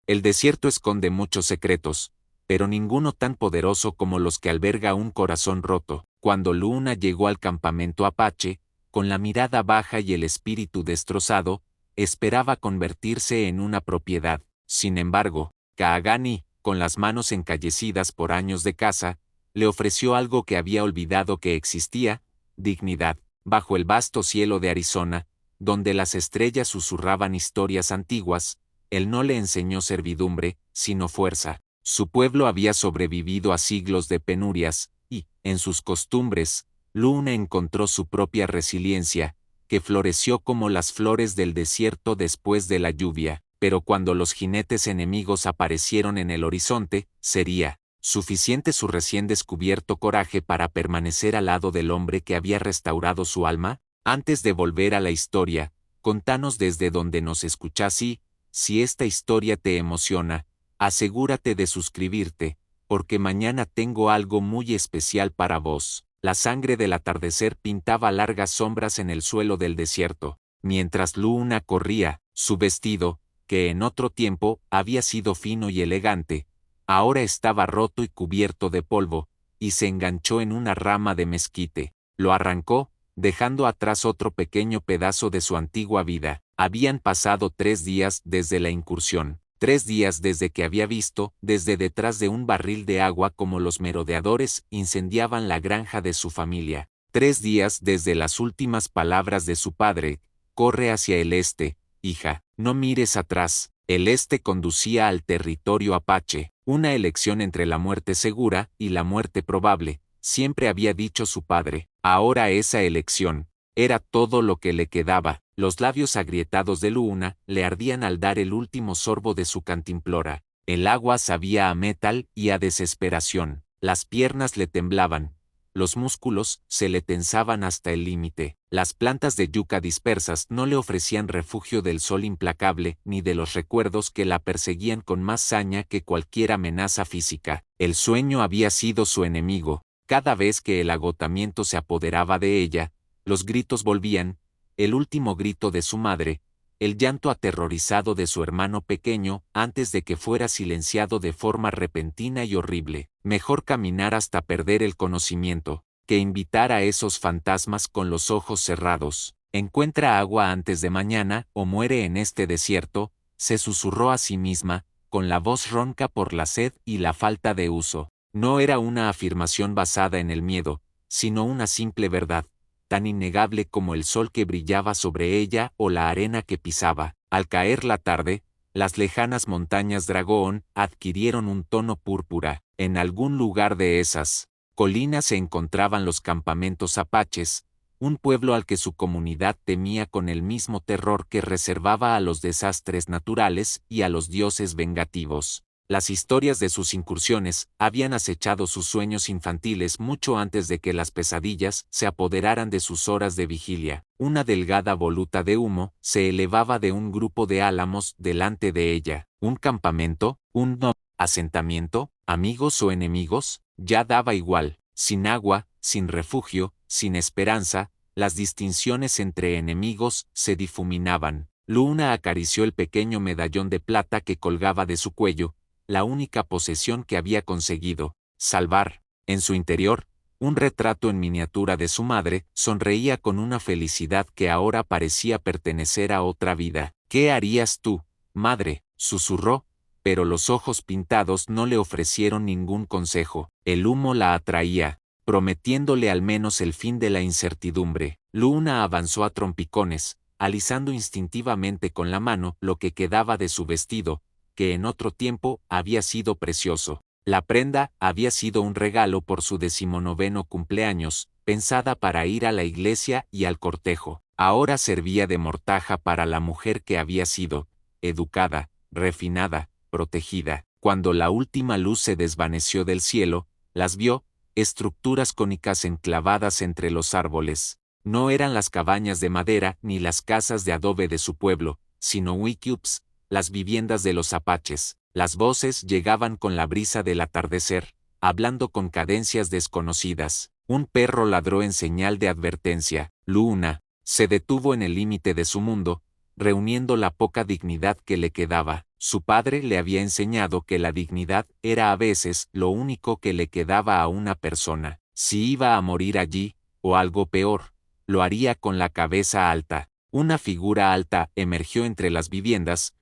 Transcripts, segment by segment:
El desierto esconde muchos secretos, pero ninguno tan poderoso como los que alberga un corazón roto. Cuando Luna llegó al campamento apache, con la mirada baja y el espíritu destrozado, esperaba convertirse en una propiedad. Sin embargo, Kaagani, con las manos encallecidas por años de caza, le ofreció algo que había olvidado que existía: dignidad. Bajo el vasto cielo de Arizona, donde las estrellas susurraban historias antiguas, él no le enseñó servidumbre, sino fuerza. Su pueblo había sobrevivido a siglos de penurias, y, en sus costumbres, Luna encontró su propia resiliencia, que floreció como las flores del desierto después de la lluvia. Pero cuando los jinetes enemigos aparecieron en el horizonte, sería suficiente su recién descubierto coraje para permanecer al lado del hombre que había restaurado su alma. Antes de volver a la historia, contanos desde donde nos escuchás y, si esta historia te emociona, asegúrate de suscribirte, porque mañana tengo algo muy especial para vos. La sangre del atardecer pintaba largas sombras en el suelo del desierto, mientras Luna corría. Su vestido, que en otro tiempo había sido fino y elegante, ahora estaba roto y cubierto de polvo, y se enganchó en una rama de mezquite. Lo arrancó, dejando atrás otro pequeño pedazo de su antigua vida. Habían pasado 3 días desde la incursión, 3 días desde que había visto, desde detrás de un barril de agua, como los merodeadores incendiaban la granja de su familia. 3 días desde las últimas palabras de su padre: corre hacia el este, hija, no mires atrás. El este conducía al territorio apache, una elección entre la muerte segura y la muerte probable, siempre había dicho su padre. Ahora esa elección era todo lo que le quedaba. Los labios agrietados de Luna le ardían al dar el último sorbo de su cantimplora. El agua sabía a metal y a desesperación. Las piernas le temblaban. Los músculos se le tensaban hasta el límite. Las plantas de yuca dispersas no le ofrecían refugio del sol implacable ni de los recuerdos que la perseguían con más saña que cualquier amenaza física. El sueño había sido su enemigo. Cada vez que el agotamiento se apoderaba de ella, los gritos volvían: el último grito de su madre, el llanto aterrorizado de su hermano pequeño, antes de que fuera silenciado de forma repentina y horrible. Mejor caminar hasta perder el conocimiento, que invitar a esos fantasmas con los ojos cerrados. Encuentra agua antes de mañana, o muere en este desierto, se susurró a sí misma, con la voz ronca por la sed y la falta de uso. No era una afirmación basada en el miedo, sino una simple verdad, tan innegable como el sol que brillaba sobre ella o la arena que pisaba. Al caer la tarde, las lejanas montañas Dragón adquirieron un tono púrpura. En algún lugar de esas colinas se encontraban los campamentos apaches, un pueblo al que su comunidad temía con el mismo terror que reservaba a los desastres naturales y a los dioses vengativos. Las historias de sus incursiones habían acechado sus sueños infantiles mucho antes de que las pesadillas se apoderaran de sus horas de vigilia. Una delgada voluta de humo se elevaba de un grupo de álamos delante de ella. ¿Un campamento? ¿Un asentamiento? ¿Amigos o enemigos? Ya daba igual. Sin agua, sin refugio, sin esperanza, las distinciones entre enemigos se difuminaban. Luna acarició el pequeño medallón de plata que colgaba de su cuello, la única posesión que había conseguido salvar. En su interior, un retrato en miniatura de su madre sonreía con una felicidad que ahora parecía pertenecer a otra vida. ¿Qué harías tú, madre?, susurró, pero los ojos pintados no le ofrecieron ningún consejo. El humo la atraía, prometiéndole al menos el fin de la incertidumbre. Luna avanzó a trompicones, alisando instintivamente con la mano lo que quedaba de su vestido, que en otro tiempo había sido precioso. La prenda había sido un regalo por su 19º cumpleaños, pensada para ir a la iglesia y al cortejo. Ahora servía de mortaja para la mujer que había sido, educada, refinada, protegida. Cuando la última luz se desvaneció del cielo, las vio, estructuras cónicas enclavadas entre los árboles. No eran las cabañas de madera ni las casas de adobe de su pueblo, sino wickiups, las viviendas de los apaches. Las voces llegaban con la brisa del atardecer, hablando con cadencias desconocidas. Un perro ladró en señal de advertencia. Luna se detuvo en el límite de su mundo, reuniendo la poca dignidad que le quedaba. Su padre le había enseñado que la dignidad era a veces lo único que le quedaba a una persona. Si iba a morir allí, o algo peor, lo haría con la cabeza alta. Una figura alta emergió entre las viviendas,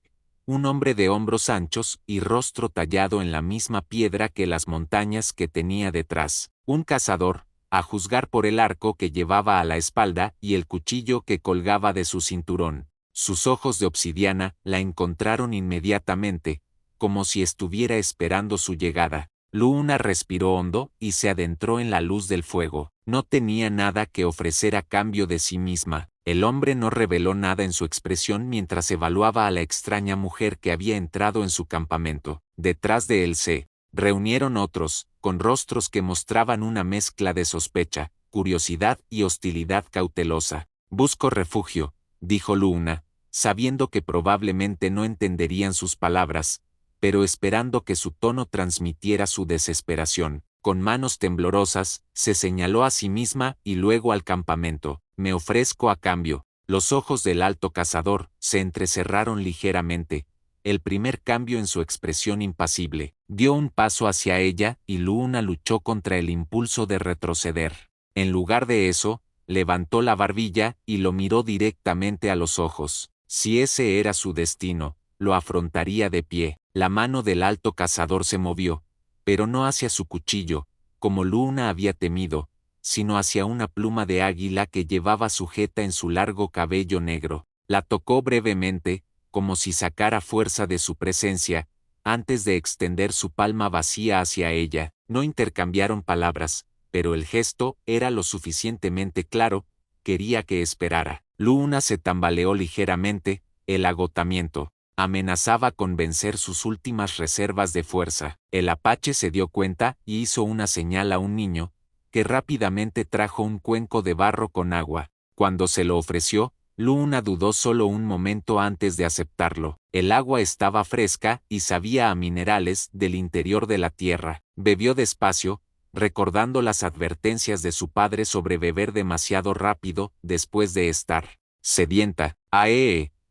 un hombre de hombros anchos y rostro tallado en la misma piedra que las montañas que tenía detrás. Un cazador, a juzgar por el arco que llevaba a la espalda y el cuchillo que colgaba de su cinturón. Sus ojos de obsidiana la encontraron inmediatamente, como si estuviera esperando su llegada. Luna respiró hondo y se adentró en la luz del fuego. No tenía nada que ofrecer a cambio de sí misma. El hombre no reveló nada en su expresión mientras evaluaba a la extraña mujer que había entrado en su campamento. Detrás de él se reunieron otros, con rostros que mostraban una mezcla de sospecha, curiosidad y hostilidad cautelosa. Busco refugio, dijo Luna, sabiendo que probablemente no entenderían sus palabras, pero esperando que su tono transmitiera su desesperación. Con manos temblorosas, se señaló a sí misma y luego al campamento. Me ofrezco a cambio. Los ojos del alto cazador se entrecerraron ligeramente. El primer cambio en su expresión impasible. Dio un paso hacia ella y Luna luchó contra el impulso de retroceder. En lugar de eso, levantó la barbilla y lo miró directamente a los ojos. Si ese era su destino, lo afrontaría de pie. La mano del alto cazador se movió, pero no hacia su cuchillo, como Luna había temido, sino hacia una pluma de águila que llevaba sujeta en su largo cabello negro. La tocó brevemente, como si sacara fuerza de su presencia, antes de extender su palma vacía hacia ella. No intercambiaron palabras, pero el gesto era lo suficientemente claro, quería que esperara. Luna se tambaleó ligeramente, el agotamiento amenazaba con vencer sus últimas reservas de fuerza. El apache se dio cuenta y hizo una señal a un niño, que rápidamente trajo un cuenco de barro con agua. Cuando se lo ofreció, Luna dudó solo un momento antes de aceptarlo. El agua estaba fresca y sabía a minerales del interior de la tierra. Bebió despacio, recordando las advertencias de su padre sobre beber demasiado rápido después de estar sedienta.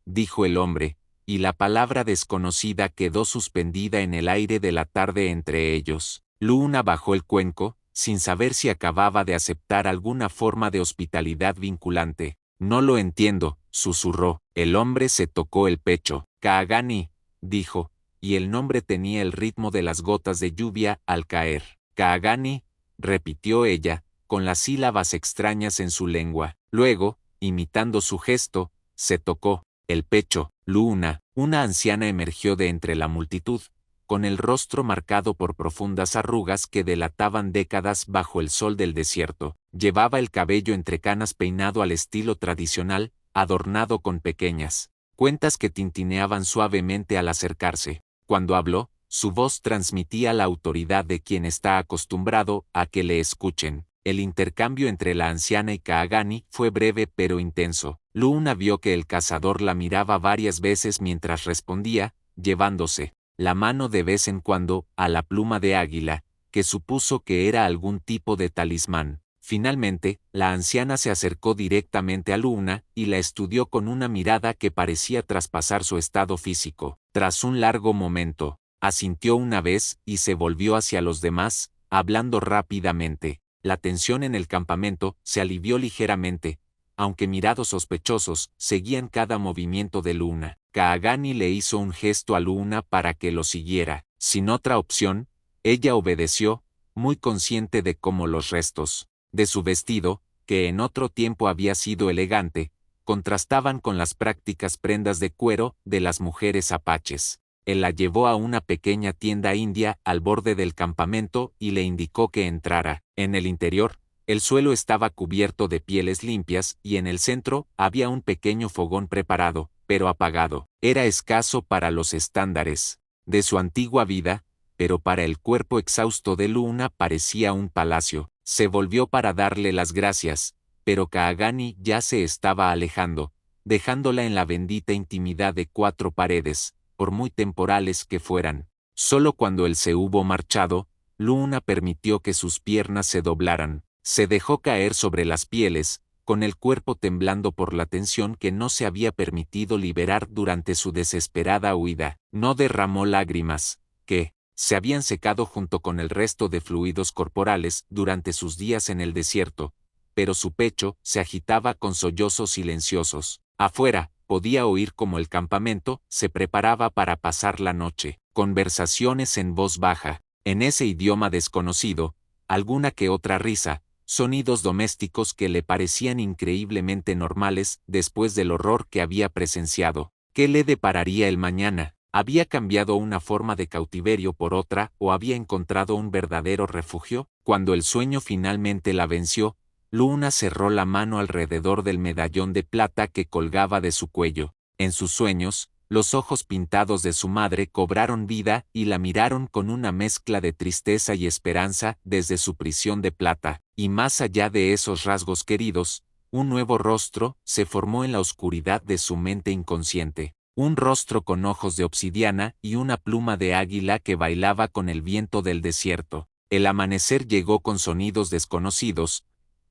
Dijo el hombre, y la palabra desconocida quedó suspendida en el aire de la tarde entre ellos. Luna bajó el cuenco, sin saber si acababa de aceptar alguna forma de hospitalidad vinculante. No lo entiendo, susurró. El hombre se tocó el pecho. Kaagani, dijo, y el nombre tenía el ritmo de las gotas de lluvia al caer. Kaagani, repitió ella, con las sílabas extrañas en su lengua. Luego, imitando su gesto, se tocó el pecho. Luna, una anciana, emergió de entre la multitud, con el rostro marcado por profundas arrugas que delataban décadas bajo el sol del desierto. Llevaba el cabello entre canas peinado al estilo tradicional, adornado con pequeñas cuentas que tintineaban suavemente al acercarse. Cuando habló, su voz transmitía la autoridad de quien está acostumbrado a que le escuchen. El intercambio entre la anciana y Kaagani fue breve pero intenso. Luna vio que el cazador la miraba varias veces mientras respondía, llevándose la mano de vez en cuando a la pluma de águila, que supuso que era algún tipo de talismán. Finalmente, la anciana se acercó directamente a Luna y la estudió con una mirada que parecía traspasar su estado físico. Tras un largo momento, asintió una vez y se volvió hacia los demás, hablando rápidamente. La tensión en el campamento se alivió ligeramente, aunque mirados sospechosos seguían cada movimiento de Luna. Kaagani le hizo un gesto a Luna para que lo siguiera. Sin otra opción, ella obedeció, muy consciente de cómo los restos de su vestido, que en otro tiempo había sido elegante, contrastaban con las prácticas prendas de cuero de las mujeres apaches. Él la llevó a una pequeña tienda india al borde del campamento y le indicó que entrara. En el interior, el suelo estaba cubierto de pieles limpias y en el centro había un pequeño fogón preparado, pero apagado. Era escaso para los estándares de su antigua vida, pero para el cuerpo exhausto de Luna parecía un palacio. Se volvió para darle las gracias, pero Kaagani ya se estaba alejando, dejándola en la bendita intimidad de cuatro paredes, por muy temporales que fueran. Solo cuando él se hubo marchado, Luna permitió que sus piernas se doblaran. Se dejó caer sobre las pieles, con el cuerpo temblando por la tensión que no se había permitido liberar durante su desesperada huida. No derramó lágrimas, que se habían secado junto con el resto de fluidos corporales durante sus días en el desierto, pero su pecho se agitaba con sollozos silenciosos. Afuera, podía oír cómo el campamento se preparaba para pasar la noche. Conversaciones en voz baja, en ese idioma desconocido, alguna que otra risa, sonidos domésticos que le parecían increíblemente normales después del horror que había presenciado. ¿Qué le depararía el mañana? ¿Había cambiado una forma de cautiverio por otra o había encontrado un verdadero refugio? Cuando el sueño finalmente la venció, Luna cerró la mano alrededor del medallón de plata que colgaba de su cuello. En sus sueños, los ojos pintados de su madre cobraron vida y la miraron con una mezcla de tristeza y esperanza desde su prisión de plata, y más allá de esos rasgos queridos, un nuevo rostro se formó en la oscuridad de su mente inconsciente. Un rostro con ojos de obsidiana y una pluma de águila que bailaba con el viento del desierto. El amanecer llegó con sonidos desconocidos,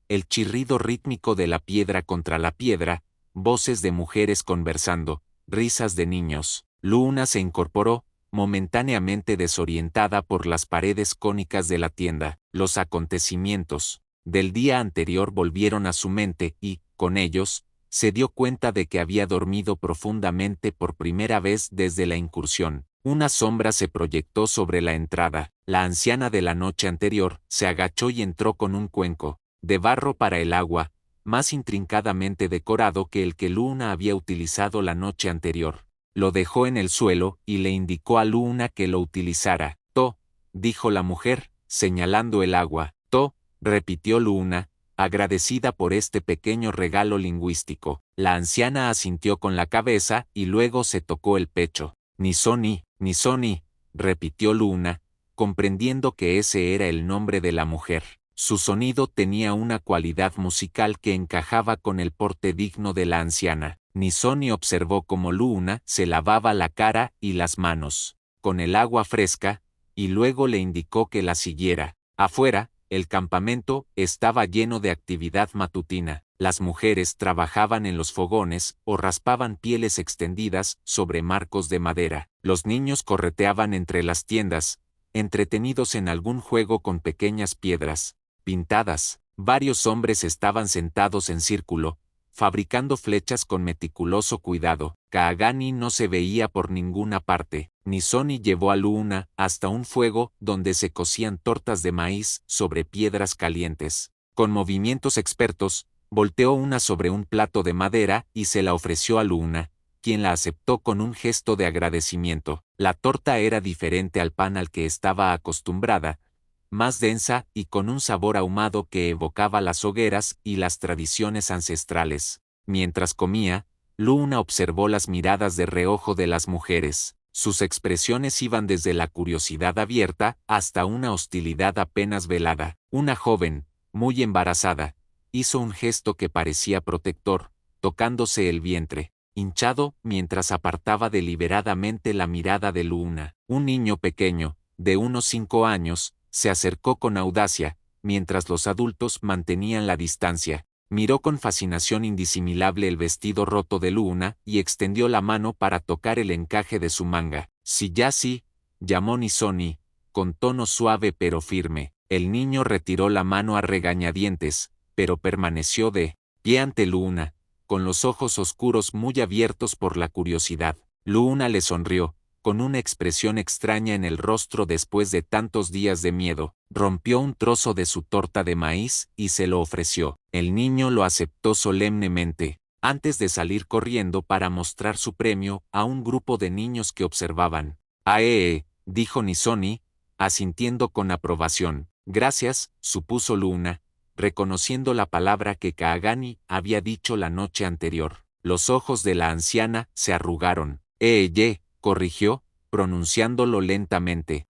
el chirrido rítmico de la piedra contra la piedra, voces de mujeres conversando, risas de niños. Luna se incorporó, momentáneamente desorientada por las paredes cónicas de la tienda. Los acontecimientos del día anterior volvieron a su mente y, con ellos, se dio cuenta de que había dormido profundamente por primera vez desde la incursión. Una sombra se proyectó sobre la entrada. La anciana de la noche anterior se agachó y entró con un cuenco de barro para el agua, más intrincadamente decorado que el que Luna había utilizado la noche anterior. Lo dejó en el suelo y le indicó a Luna que lo utilizara. «To», dijo la mujer, señalando el agua. «To», repitió Luna, agradecida por este pequeño regalo lingüístico. La anciana asintió con la cabeza y luego se tocó el pecho. «Nisoni, Nisoni», repitió Luna, comprendiendo que ese era el nombre de la mujer. Su sonido tenía una cualidad musical que encajaba con el porte digno de la anciana. Nisoni observó cómo Luna se lavaba la cara y las manos con el agua fresca, y luego le indicó que la siguiera. Afuera, el campamento estaba lleno de actividad matutina. Las mujeres trabajaban en los fogones o raspaban pieles extendidas sobre marcos de madera. Los niños correteaban entre las tiendas, entretenidos en algún juego con pequeñas piedras pintadas. Varios hombres estaban sentados en círculo, fabricando flechas con meticuloso cuidado. Kaagani no se veía por ninguna parte. Nisoni llevó a Luna hasta un fuego donde se cocían tortas de maíz sobre piedras calientes. Con movimientos expertos, volteó una sobre un plato de madera y se la ofreció a Luna, quien la aceptó con un gesto de agradecimiento. La torta era diferente al pan al que estaba acostumbrada, más densa y con un sabor ahumado que evocaba las hogueras y las tradiciones ancestrales. Mientras comía, Luna observó las miradas de reojo de las mujeres. Sus expresiones iban desde la curiosidad abierta hasta una hostilidad apenas velada. Una joven, muy embarazada, hizo un gesto que parecía protector, tocándose el vientre, hinchado mientras apartaba deliberadamente la mirada de Luna. Un niño pequeño, de unos 5 años, se acercó con audacia, mientras los adultos mantenían la distancia. Miró con fascinación indisimulable el vestido roto de Luna y extendió la mano para tocar el encaje de su manga. «Sí, ya sí», llamó Nisoni, con tono suave pero firme. El niño retiró la mano a regañadientes, pero permaneció de pie ante Luna, con los ojos oscuros muy abiertos por la curiosidad. Luna le sonrió, con una expresión extraña en el rostro después de tantos días de miedo. Rompió un trozo de su torta de maíz y se lo ofreció. El niño lo aceptó solemnemente, antes de salir corriendo para mostrar su premio a un grupo de niños que observaban. Dijo Nisoni, asintiendo con aprobación. «Gracias», supuso Luna, reconociendo la palabra que Kaagani había dicho la noche anterior. Los ojos de la anciana se arrugaron. Corrigió, pronunciándolo lentamente.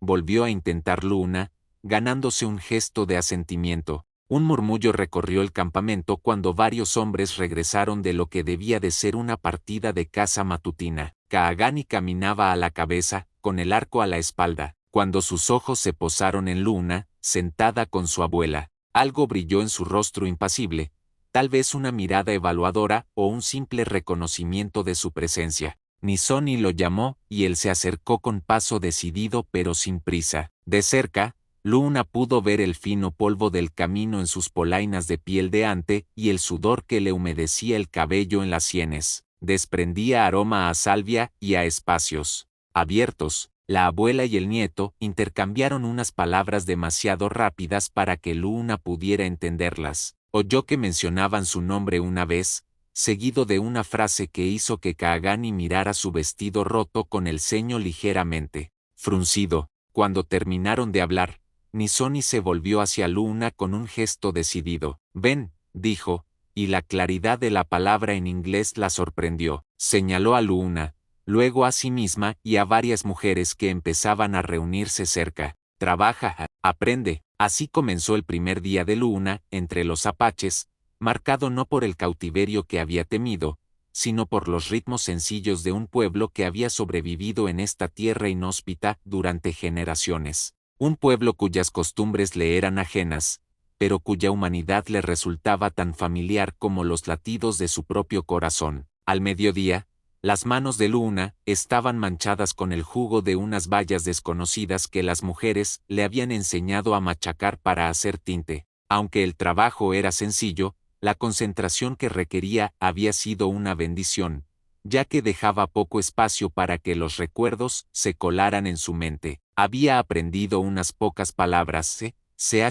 Volvió a intentar Luna, ganándose un gesto de asentimiento. Un murmullo recorrió el campamento cuando varios hombres regresaron de lo que debía de ser una partida de caza matutina. Kaagani caminaba a la cabeza, con el arco a la espalda. Cuando sus ojos se posaron en Luna, sentada con su abuela, algo brilló en su rostro impasible, tal vez una mirada evaluadora o un simple reconocimiento de su presencia. Nizoni lo llamó y él se acercó con paso decidido pero sin prisa. De cerca, Luna pudo ver el fino polvo del camino en sus polainas de piel de ante y el sudor que le humedecía el cabello en las sienes. Desprendía aroma a salvia y a espacios abiertos. La abuela y el nieto intercambiaron unas palabras demasiado rápidas para que Luna pudiera entenderlas. Oyó que mencionaban su nombre una vez, seguido de una frase que hizo que Kaagani mirara su vestido roto con el ceño ligeramente fruncido. Cuando terminaron de hablar, Nizoni se volvió hacia Luna con un gesto decidido. «Ven», dijo, y la claridad de la palabra en inglés la sorprendió. Señaló a Luna, luego a sí misma y a varias mujeres que empezaban a reunirse cerca. «Trabaja, aprende». Así comenzó el primer día de Luna entre los apaches, marcado no por el cautiverio que había temido, sino por los ritmos sencillos de un pueblo que había sobrevivido en esta tierra inhóspita durante generaciones. Un pueblo cuyas costumbres le eran ajenas, pero cuya humanidad le resultaba tan familiar como los latidos de su propio corazón. Al mediodía, las manos de Luna estaban manchadas con el jugo de unas bayas desconocidas que las mujeres le habían enseñado a machacar para hacer tinte. Aunque el trabajo era sencillo, la concentración que requería había sido una bendición, ya que dejaba poco espacio para que los recuerdos se colaran en su mente. Había aprendido unas pocas palabras,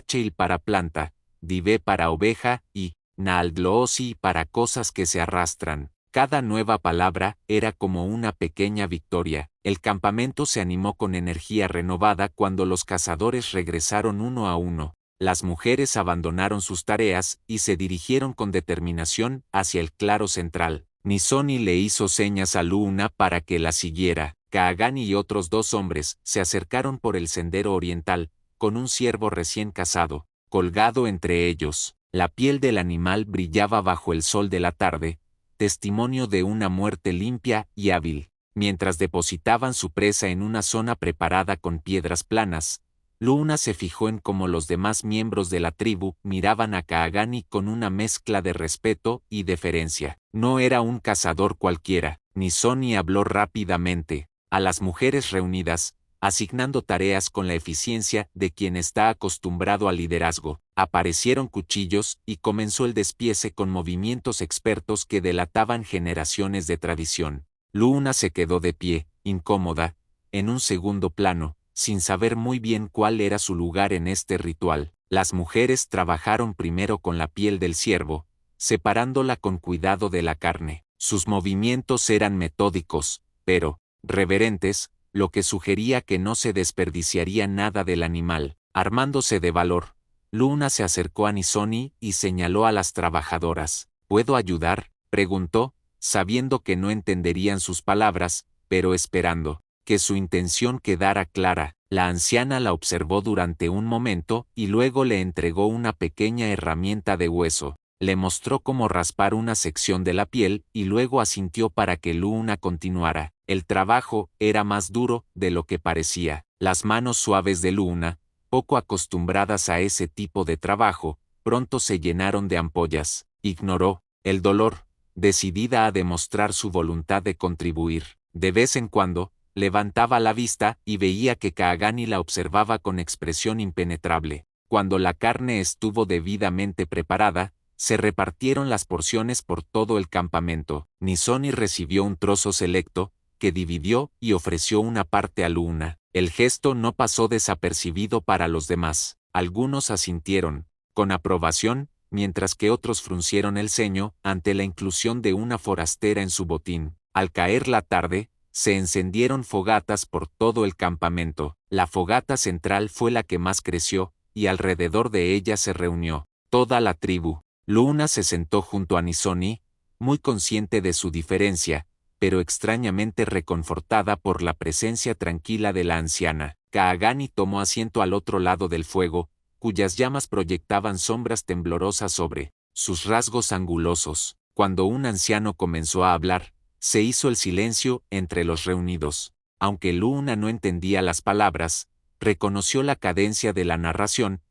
Chil para planta, Dive para oveja y Naaldloosi para cosas que se arrastran. Cada nueva palabra era como una pequeña victoria. El campamento se animó con energía renovada cuando los cazadores regresaron uno a uno. Las mujeres abandonaron sus tareas y se dirigieron con determinación hacia el claro central. Nizoni le hizo señas a Luna para que la siguiera. Kaagani y otros 2 hombres se acercaron por el sendero oriental, con un ciervo recién cazado, colgado entre ellos. La piel del animal brillaba bajo el sol de la tarde, testimonio de una muerte limpia y hábil. Mientras depositaban su presa en una zona preparada con piedras planas, Luna se fijó en cómo los demás miembros de la tribu miraban a Kaagani con una mezcla de respeto y deferencia. No era un cazador cualquiera. Nizoni habló rápidamente a las mujeres reunidas, asignando tareas con la eficiencia de quien está acostumbrado al liderazgo. Aparecieron cuchillos y comenzó el despiece con movimientos expertos que delataban generaciones de tradición. Luna se quedó de pie, incómoda, en un segundo plano, sin saber muy bien cuál era su lugar en este ritual. Las mujeres trabajaron primero con la piel del ciervo, separándola con cuidado de la carne. Sus movimientos eran metódicos, pero reverentes, lo que sugería que no se desperdiciaría nada del animal. Armándose de valor, Luna se acercó a Nizoni y señaló a las trabajadoras. «¿Puedo ayudar?», preguntó, sabiendo que no entenderían sus palabras, pero esperando que su intención quedara clara. La anciana la observó durante un momento y luego le entregó una pequeña herramienta de hueso. Le mostró cómo raspar una sección de la piel y luego asintió para que Luna continuara. El trabajo era más duro de lo que parecía. Las manos suaves de Luna, poco acostumbradas a ese tipo de trabajo, pronto se llenaron de ampollas. Ignoró el dolor, decidida a demostrar su voluntad de contribuir. De vez en cuando, levantaba la vista y veía que Kaagani la observaba con expresión impenetrable. Cuando la carne estuvo debidamente preparada, se repartieron las porciones por todo el campamento. Nizoni recibió un trozo selecto, que dividió y ofreció una parte a Luna. El gesto no pasó desapercibido para los demás. Algunos asintieron, con aprobación, mientras que otros fruncieron el ceño ante la inclusión de una forastera en su botín. Al caer la tarde, se encendieron fogatas por todo el campamento. La fogata central fue la que más creció, y alrededor de ella se reunió toda la tribu. Luna se sentó junto a Nizoni, muy consciente de su diferencia, pero extrañamente reconfortada por la presencia tranquila de la anciana. Kaagani tomó asiento al otro lado del fuego, cuyas llamas proyectaban sombras temblorosas sobre sus rasgos angulosos. Cuando un anciano comenzó a hablar, se hizo el silencio entre los reunidos. Aunque Luna no entendía las palabras, reconoció la cadencia de la narración,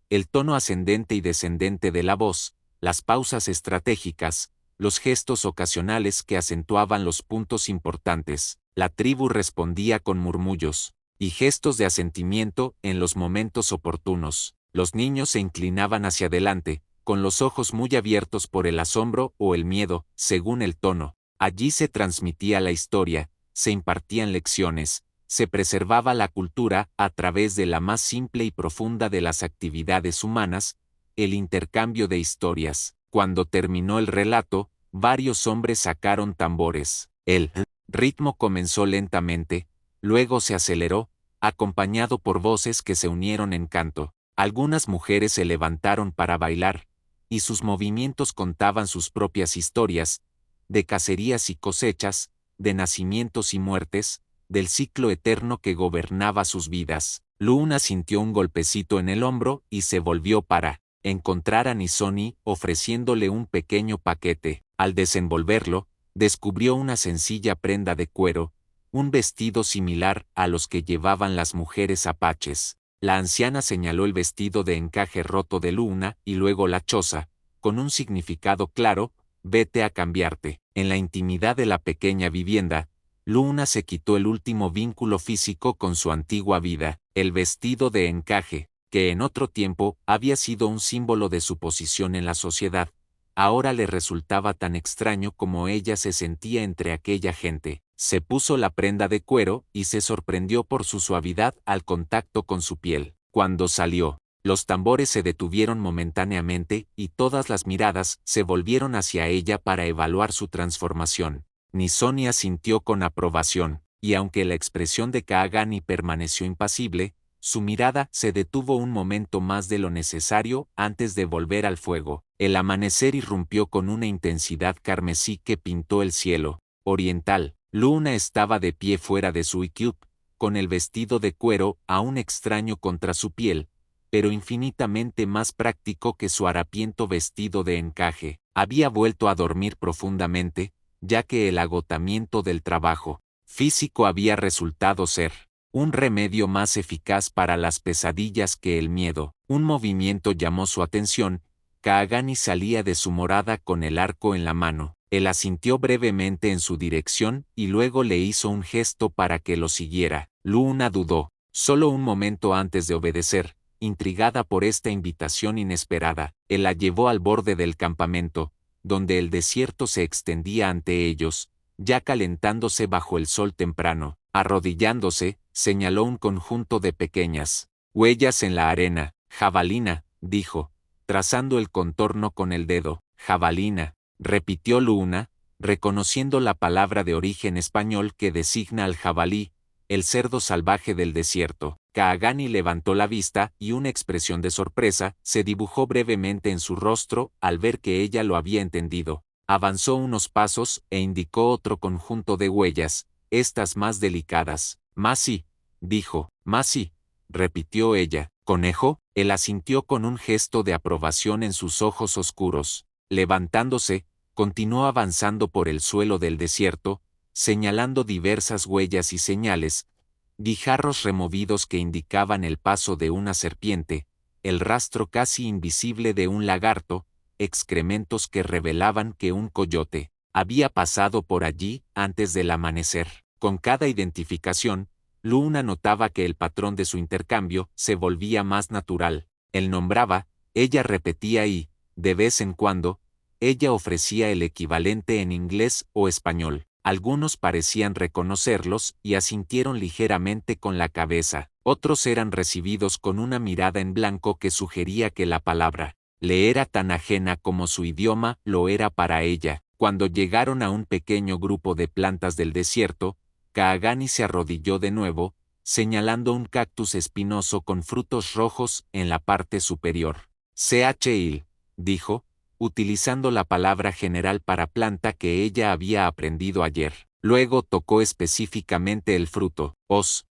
el tono ascendente y descendente de la voz, las pausas estratégicas, los gestos ocasionales que acentuaban los puntos importantes. La tribu respondía con murmullos y gestos de asentimiento en los momentos oportunos. Los niños se inclinaban hacia adelante, con los ojos muy abiertos por el asombro o el miedo, según el tono. Allí se transmitía la historia, se impartían lecciones, se preservaba la cultura a través de la más simple y profunda de las actividades humanas, el intercambio de historias. Cuando terminó el relato, varios hombres sacaron tambores. El ritmo comenzó lentamente, luego se aceleró, acompañado por voces que se unieron en canto. Algunas mujeres se levantaron para bailar, y sus movimientos contaban sus propias historias, de cacerías y cosechas, de nacimientos y muertes, del ciclo eterno que gobernaba sus vidas. Luna sintió un golpecito en el hombro y se volvió para encontrar a Nisoni ofreciéndole un pequeño paquete. Al desenvolverlo, descubrió una sencilla prenda de cuero, un vestido similar a los que llevaban las mujeres apaches. La anciana señaló el vestido de encaje roto de Luna y luego la choza, con un significado claro: vete a cambiarte. En la intimidad de la pequeña vivienda, Luna se quitó el último vínculo físico con su antigua vida. El vestido de encaje, que en otro tiempo había sido un símbolo de su posición en la sociedad, ahora le resultaba tan extraño como ella se sentía entre aquella gente. Se puso la prenda de cuero y se sorprendió por su suavidad al contacto con su piel. Cuando salió, los tambores se detuvieron momentáneamente y todas las miradas se volvieron hacia ella para evaluar su transformación. Nisoni asintió con aprobación, y aunque la expresión de Kaagani permaneció impasible, su mirada se detuvo un momento más de lo necesario antes de volver al fuego. El amanecer irrumpió con una intensidad carmesí que pintó el cielo oriental. Luna estaba de pie fuera de su ikyup, con el vestido de cuero aún extraño contra su piel, pero infinitamente más práctico que su harapiento vestido de encaje. Había vuelto a dormir profundamente, ya que el agotamiento del trabajo físico había resultado ser un remedio más eficaz para las pesadillas que el miedo. Un movimiento llamó su atención. Kaagani salía de su morada con el arco en la mano. Él asintió brevemente en su dirección y luego le hizo un gesto para que lo siguiera. Luna dudó, solo un momento antes de obedecer, intrigada por esta invitación inesperada. Él la llevó al borde del campamento, donde el desierto se extendía ante ellos, ya calentándose bajo el sol temprano. Arrodillándose, señaló un conjunto de pequeñas huellas en la arena. Jabalina, dijo, trazando el contorno con el dedo. Jabalina, repitió Luna, reconociendo la palabra de origen español que designa al jabalí, el cerdo salvaje del desierto. Kaagani levantó la vista y una expresión de sorpresa se dibujó brevemente en su rostro al ver que ella lo había entendido. Avanzó unos pasos e indicó otro conjunto de huellas, estas más delicadas. Masi, dijo. Masi, repitió ella. ¿Conejo? Él asintió con un gesto de aprobación en sus ojos oscuros. Levantándose, continuó avanzando por el suelo del desierto, señalando diversas huellas y señales, guijarros removidos que indicaban el paso de una serpiente, el rastro casi invisible de un lagarto, excrementos que revelaban que un coyote había pasado por allí antes del amanecer. Con cada identificación, Luna notaba que el patrón de su intercambio se volvía más natural. Él nombraba, ella repetía y, de vez en cuando, ella ofrecía el equivalente en inglés o español. Algunos parecían reconocerlos y asintieron ligeramente con la cabeza. Otros eran recibidos con una mirada en blanco que sugería que la palabra le era tan ajena como su idioma lo era para ella. Cuando llegaron a un pequeño grupo de plantas del desierto, Kaagani se arrodilló de nuevo, señalando un cactus espinoso con frutos rojos en la parte superior. Chil, dijo, utilizando la palabra general para planta que ella había aprendido ayer. Luego tocó específicamente el fruto.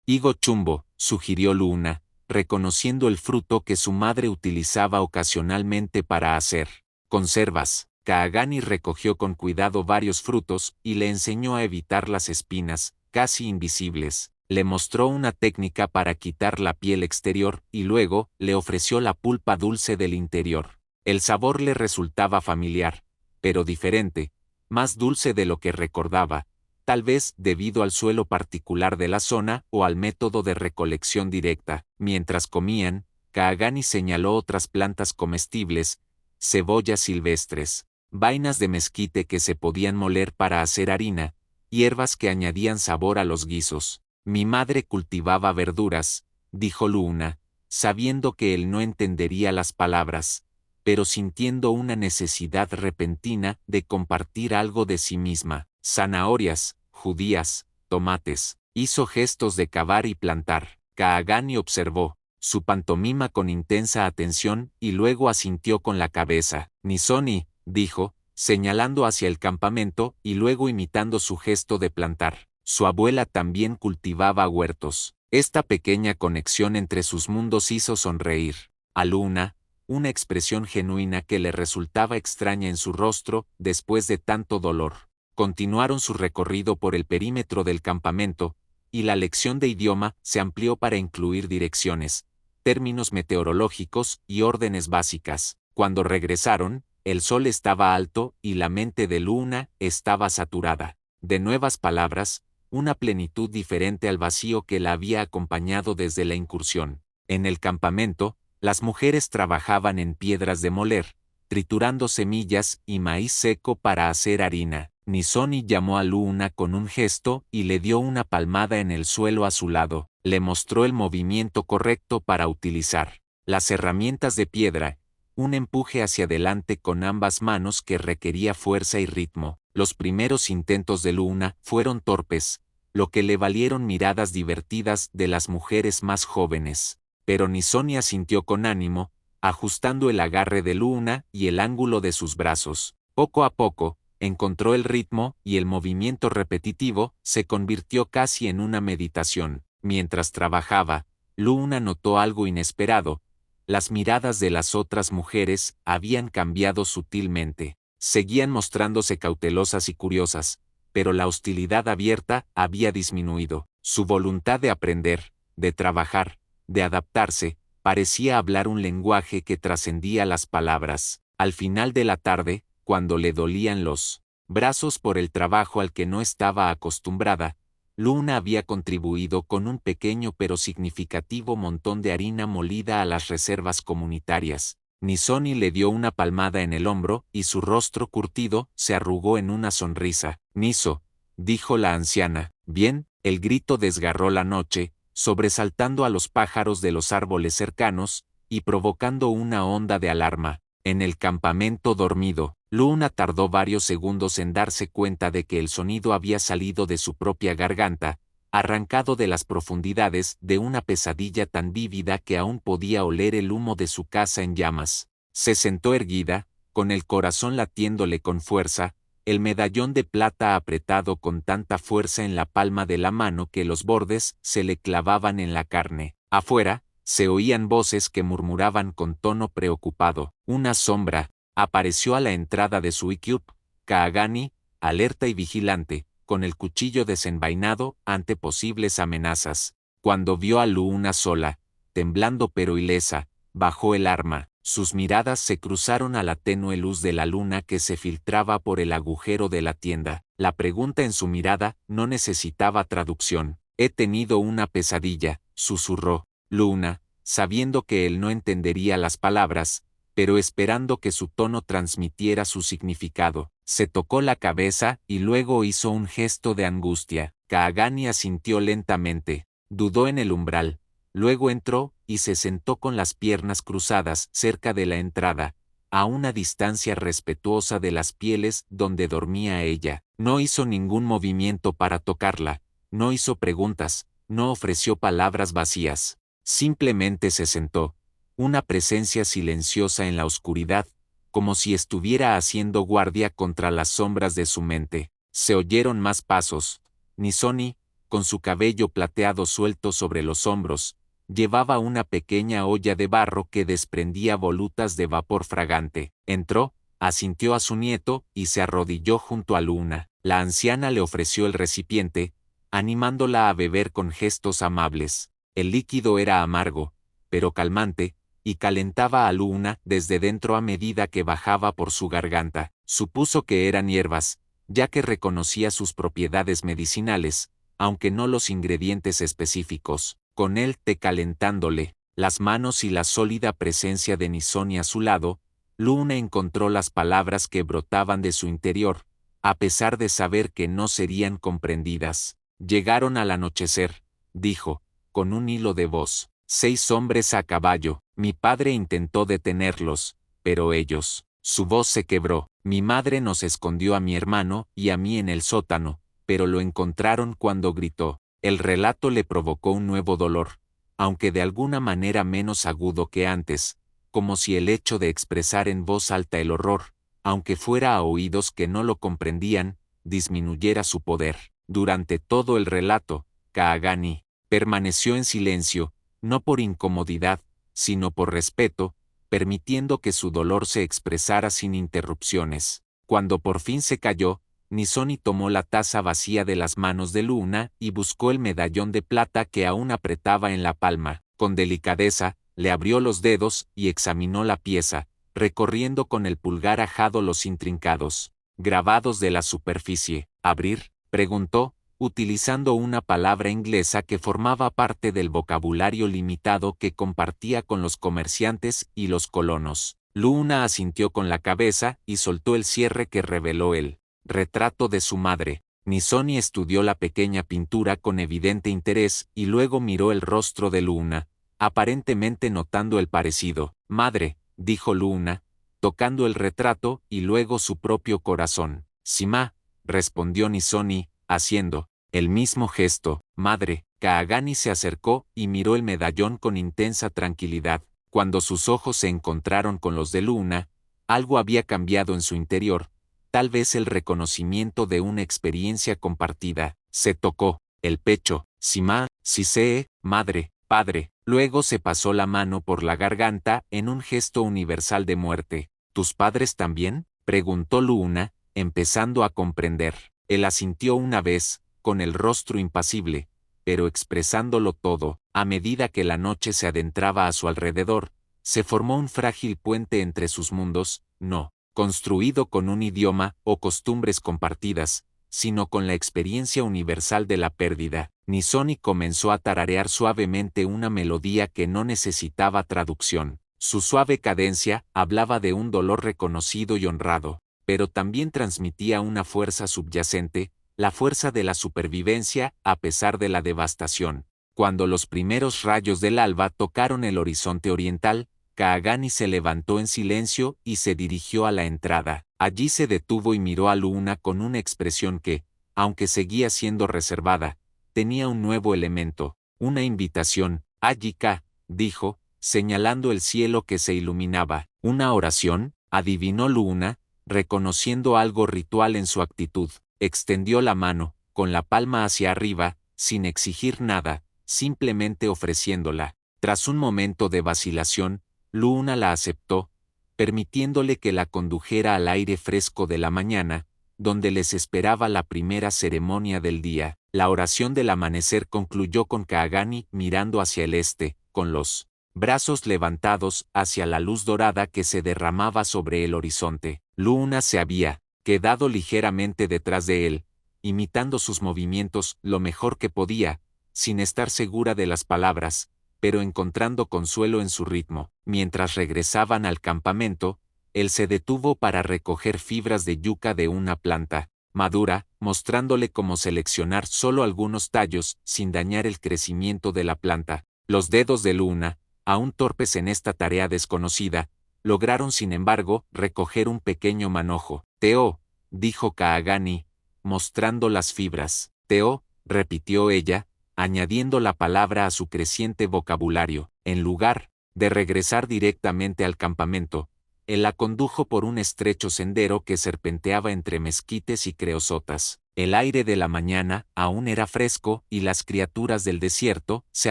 Higo chumbo, sugirió Luna, reconociendo el fruto que su madre utilizaba ocasionalmente para hacer conservas. Kaagani recogió con cuidado varios frutos y le enseñó a evitar las espinas, casi invisibles. Le mostró una técnica para quitar la piel exterior y luego le ofreció la pulpa dulce del interior. El sabor le resultaba familiar, pero diferente, más dulce de lo que recordaba, tal vez debido al suelo particular de la zona o al método de recolección directa. Mientras comían, Kaagani señaló otras plantas comestibles, cebollas silvestres, vainas de mezquite que se podían moler para hacer harina, hierbas que añadían sabor a los guisos. Mi madre cultivaba verduras, dijo Luna, sabiendo que él no entendería las palabras, pero sintiendo una necesidad repentina de compartir algo de sí misma. Zanahorias, judías, tomates. Hizo gestos de cavar y plantar. Kaagani observó su pantomima con intensa atención y luego asintió con la cabeza. Nisoni, dijo, señalando hacia el campamento y luego imitando su gesto de plantar. Su abuela también cultivaba huertos. Esta pequeña conexión entre sus mundos hizo sonreír a Luna, una expresión genuina que le resultaba extraña en su rostro después de tanto dolor. Continuaron su recorrido por el perímetro del campamento, y la lección de idioma se amplió para incluir direcciones, términos meteorológicos y órdenes básicas. Cuando regresaron, el sol estaba alto y la mente de Luna estaba saturada de nuevas palabras, una plenitud diferente al vacío que la había acompañado desde la incursión. En el campamento, las mujeres trabajaban en piedras de moler, triturando semillas y maíz seco para hacer harina. Nisoni llamó a Luna con un gesto y le dio una palmada en el suelo a su lado. Le mostró el movimiento correcto para utilizar las herramientas de piedra, un empuje hacia adelante con ambas manos que requería fuerza y ritmo. Los primeros intentos de Luna fueron torpes, lo que le valieron miradas divertidas de las mujeres más jóvenes. Pero Nisoni asintió con ánimo, ajustando el agarre de Luna y el ángulo de sus brazos. Poco a poco, encontró el ritmo y el movimiento repetitivo se convirtió casi en una meditación. Mientras trabajaba, Luna notó algo inesperado. Las miradas de las otras mujeres habían cambiado sutilmente. Seguían mostrándose cautelosas y curiosas, pero la hostilidad abierta había disminuido. Su voluntad de aprender, de trabajar, de adaptarse, parecía hablar un lenguaje que trascendía las palabras. Al final de la tarde, cuando le dolían los brazos por el trabajo al que no estaba acostumbrada, Luna había contribuido con un pequeño pero significativo montón de harina molida a las reservas comunitarias. Nisoni le dio una palmada en el hombro y su rostro curtido se arrugó en una sonrisa. Niso, dijo la anciana. Bien, el grito desgarró la noche, sobresaltando a los pájaros de los árboles cercanos y provocando una onda de alarma. En el campamento dormido, Luna tardó varios segundos en darse cuenta de que el sonido había salido de su propia garganta, arrancado de las profundidades de una pesadilla tan vívida que aún podía oler el humo de su casa en llamas. Se sentó erguida, con el corazón latiéndole con fuerza, el medallón de plata apretado con tanta fuerza en la palma de la mano que los bordes se le clavaban en la carne. Afuera, se oían voces que murmuraban con tono preocupado. Una sombra apareció a la entrada de Suikyup. Kaagani, alerta y vigilante, con el cuchillo desenvainado ante posibles amenazas. Cuando vio a Luna sola, temblando pero ilesa, bajó el arma. Sus miradas se cruzaron a la tenue luz de la luna que se filtraba por el agujero de la tienda. La pregunta en su mirada no necesitaba traducción. He tenido una pesadilla, susurró Luna, sabiendo que él no entendería las palabras, pero esperando que su tono transmitiera su significado. Se tocó la cabeza y luego hizo un gesto de angustia. Kaagani asintió lentamente, dudó en el umbral, luego entró y se sentó con las piernas cruzadas cerca de la entrada, a una distancia respetuosa de las pieles donde dormía ella. No hizo ningún movimiento para tocarla, no hizo preguntas, no ofreció palabras vacías. Simplemente se sentó, una presencia silenciosa en la oscuridad, como si estuviera haciendo guardia contra las sombras de su mente. Se oyeron más pasos. Nisoni, con su cabello plateado suelto sobre los hombros, llevaba una pequeña olla de barro que desprendía volutas de vapor fragante. Entró, asintió a su nieto y se arrodilló junto a Luna. La anciana le ofreció el recipiente, animándola a beber con gestos amables. El líquido era amargo, pero calmante, y calentaba a Luna desde dentro a medida que bajaba por su garganta. Supuso que eran hierbas, ya que reconocía sus propiedades medicinales, aunque no los ingredientes específicos. Con el té calentándole las manos y la sólida presencia de Nisoni a su lado, Luna encontró las palabras que brotaban de su interior, a pesar de saber que no serían comprendidas. Llegaron al anochecer, dijo, con un hilo de voz. 6 hombres a caballo. Mi padre intentó detenerlos, pero ellos. Su voz se quebró. Mi madre nos escondió a mi hermano y a mí en el sótano, pero lo encontraron cuando gritó. El relato le provocó un nuevo dolor, aunque de alguna manera menos agudo que antes, como si el hecho de expresar en voz alta el horror, aunque fuera a oídos que no lo comprendían, disminuyera su poder. Durante todo el relato, Kaagani permaneció en silencio, no por incomodidad, sino por respeto, permitiendo que su dolor se expresara sin interrupciones. Cuando por fin se calló, Nisoni tomó la taza vacía de las manos de Luna y buscó el medallón de plata que aún apretaba en la palma. Con delicadeza, le abrió los dedos y examinó la pieza, recorriendo con el pulgar ajado los intrincados grabados de la superficie. ¿Abrir?, preguntó, utilizando una palabra inglesa que formaba parte del vocabulario limitado que compartía con los comerciantes y los colonos. Luna asintió con la cabeza y soltó el cierre que reveló el retrato de su madre. Nisoni estudió la pequeña pintura con evidente interés y luego miró el rostro de Luna, aparentemente notando el parecido. Madre, dijo Luna, tocando el retrato y luego su propio corazón. Sima, respondió Nisoni, haciendo el mismo gesto. Madre. Kaagani se acercó y miró el medallón con intensa tranquilidad. Cuando sus ojos se encontraron con los de Luna, algo había cambiado en su interior, tal vez el reconocimiento de una experiencia compartida. Se tocó el pecho. Sima, Sisee, madre, padre. Luego se pasó la mano por la garganta en un gesto universal de muerte. ¿Tus padres también?, preguntó Luna, empezando a comprender. Él asintió una vez, con el rostro impasible, pero expresándolo todo. A medida que la noche se adentraba a su alrededor, se formó un frágil puente entre sus mundos, no construido con un idioma o costumbres compartidas, sino con la experiencia universal de la pérdida. Nisoni comenzó a tararear suavemente una melodía que no necesitaba traducción. Su suave cadencia hablaba de un dolor reconocido y honrado, pero también transmitía una fuerza subyacente, la fuerza de la supervivencia a pesar de la devastación. Cuando los primeros rayos del alba tocaron el horizonte oriental, Kaagani se levantó en silencio y se dirigió a la entrada. Allí se detuvo y miró a Luna con una expresión que, aunque seguía siendo reservada, tenía un nuevo elemento, una invitación. Ayika, dijo, señalando el cielo que se iluminaba. ¿Una oración?, adivinó Luna, reconociendo algo ritual en su actitud. Extendió la mano, con la palma hacia arriba, sin exigir nada, simplemente ofreciéndola. Tras un momento de vacilación, Luna la aceptó, permitiéndole que la condujera al aire fresco de la mañana, donde les esperaba la primera ceremonia del día. La oración del amanecer concluyó con Kaagani mirando hacia el este, con los brazos levantados hacia la luz dorada que se derramaba sobre el horizonte. Luna se había quedado ligeramente detrás de él, imitando sus movimientos lo mejor que podía, sin estar segura de las palabras, pero encontrando consuelo en su ritmo. Mientras regresaban al campamento, él se detuvo para recoger fibras de yuca de una planta madura, mostrándole cómo seleccionar solo algunos tallos sin dañar el crecimiento de la planta. Los dedos de Luna, aún torpes en esta tarea desconocida, lograron sin embargo recoger un pequeño manojo. Teo, dijo Kaagani, mostrando las fibras. Teo, repitió ella, añadiendo la palabra a su creciente vocabulario. En lugar de regresar directamente al campamento, él la condujo por un estrecho sendero que serpenteaba entre mezquites y creosotas. El aire de la mañana aún era fresco y las criaturas del desierto se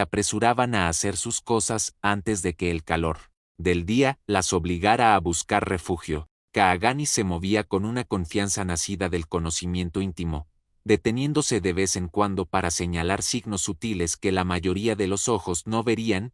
apresuraban a hacer sus cosas antes de que el calor del día las obligara a buscar refugio. Kaagani se movía con una confianza nacida del conocimiento íntimo, deteniéndose de vez en cuando para señalar signos sutiles que la mayoría de los ojos no verían,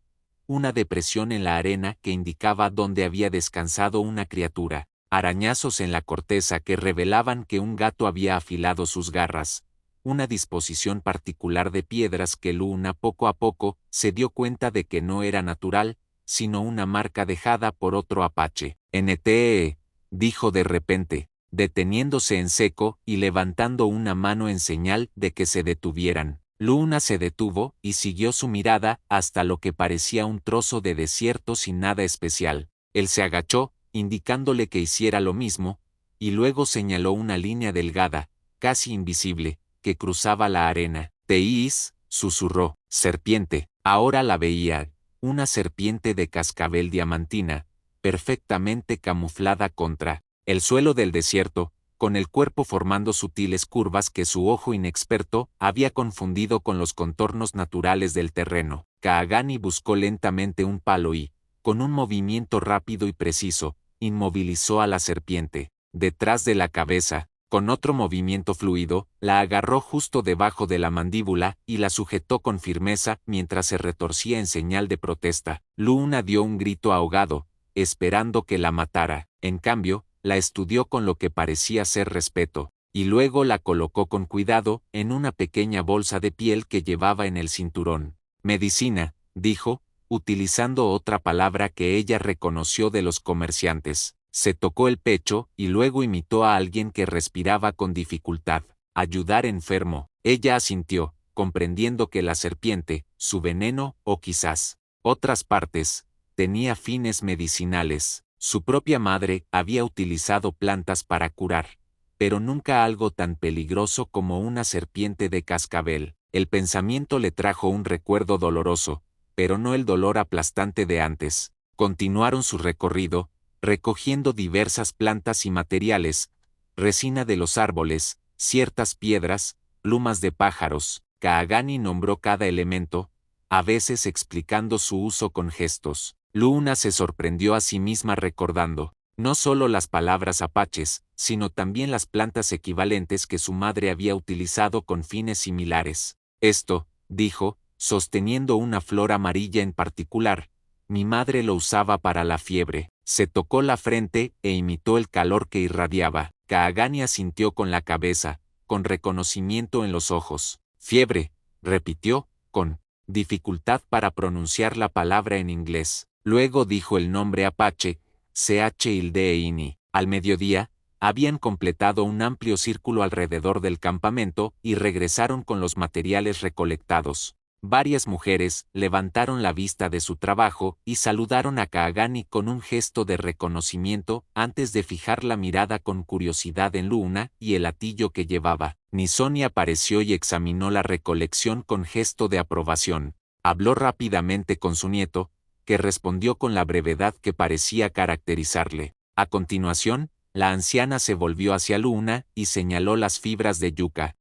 una depresión en la arena que indicaba dónde había descansado una criatura, arañazos en la corteza que revelaban que un gato había afilado sus garras, una disposición particular de piedras que Luna poco a poco se dio cuenta de que no era natural, sino una marca dejada por otro apache. NTE, dijo de repente, deteniéndose en seco y levantando una mano en señal de que se detuvieran. Luna se detuvo y siguió su mirada hasta lo que parecía un trozo de desierto sin nada especial. Él se agachó, indicándole que hiciera lo mismo, y luego señaló una línea delgada, casi invisible, que cruzaba la arena. Teís, susurró, serpiente. Ahora la veía, una serpiente de cascabel diamantina, perfectamente camuflada contra el suelo del desierto, con el cuerpo formando sutiles curvas que su ojo inexperto había confundido con los contornos naturales del terreno. Kaagani buscó lentamente un palo y, con un movimiento rápido y preciso, inmovilizó a la serpiente. Detrás de la cabeza, con otro movimiento fluido, la agarró justo debajo de la mandíbula y la sujetó con firmeza mientras se retorcía en señal de protesta. Luna dio un grito ahogado, esperando que la matara. En cambio, la estudió con lo que parecía ser respeto, y luego la colocó con cuidado en una pequeña bolsa de piel que llevaba en el cinturón. Medicina, dijo, utilizando otra palabra que ella reconoció de los comerciantes. Se tocó el pecho y luego imitó a alguien que respiraba con dificultad. Ayudar enfermo. Ella asintió, comprendiendo que la serpiente, su veneno, o quizás otras partes, tenía fines medicinales. Su propia madre había utilizado plantas para curar, pero nunca algo tan peligroso como una serpiente de cascabel. El pensamiento le trajo un recuerdo doloroso, pero no el dolor aplastante de antes. Continuaron su recorrido, recogiendo diversas plantas y materiales, resina de los árboles, ciertas piedras, plumas de pájaros. Kaagani nombró cada elemento, a veces explicando su uso con gestos. Luna se sorprendió a sí misma recordando, no solo las palabras apaches, sino también las plantas equivalentes que su madre había utilizado con fines similares. Esto, dijo, sosteniendo una flor amarilla en particular, mi madre lo usaba para la fiebre. Se tocó la frente e imitó el calor que irradiaba. Kaagani asintió con la cabeza, con reconocimiento en los ojos. Fiebre, repitió, con dificultad para pronunciar la palabra en inglés. Luego dijo el nombre apache, Childeini. Al mediodía, habían completado un amplio círculo alrededor del campamento y regresaron con los materiales recolectados. Varias mujeres levantaron la vista de su trabajo y saludaron a Kaagani con un gesto de reconocimiento antes de fijar la mirada con curiosidad en Luna y el hatillo que llevaba. Nisoni apareció y examinó la recolección con gesto de aprobación. Habló rápidamente con su nieto, que respondió con la brevedad que parecía caracterizarle. A continuación, la anciana se volvió hacia Luna y señaló las fibras de yuca.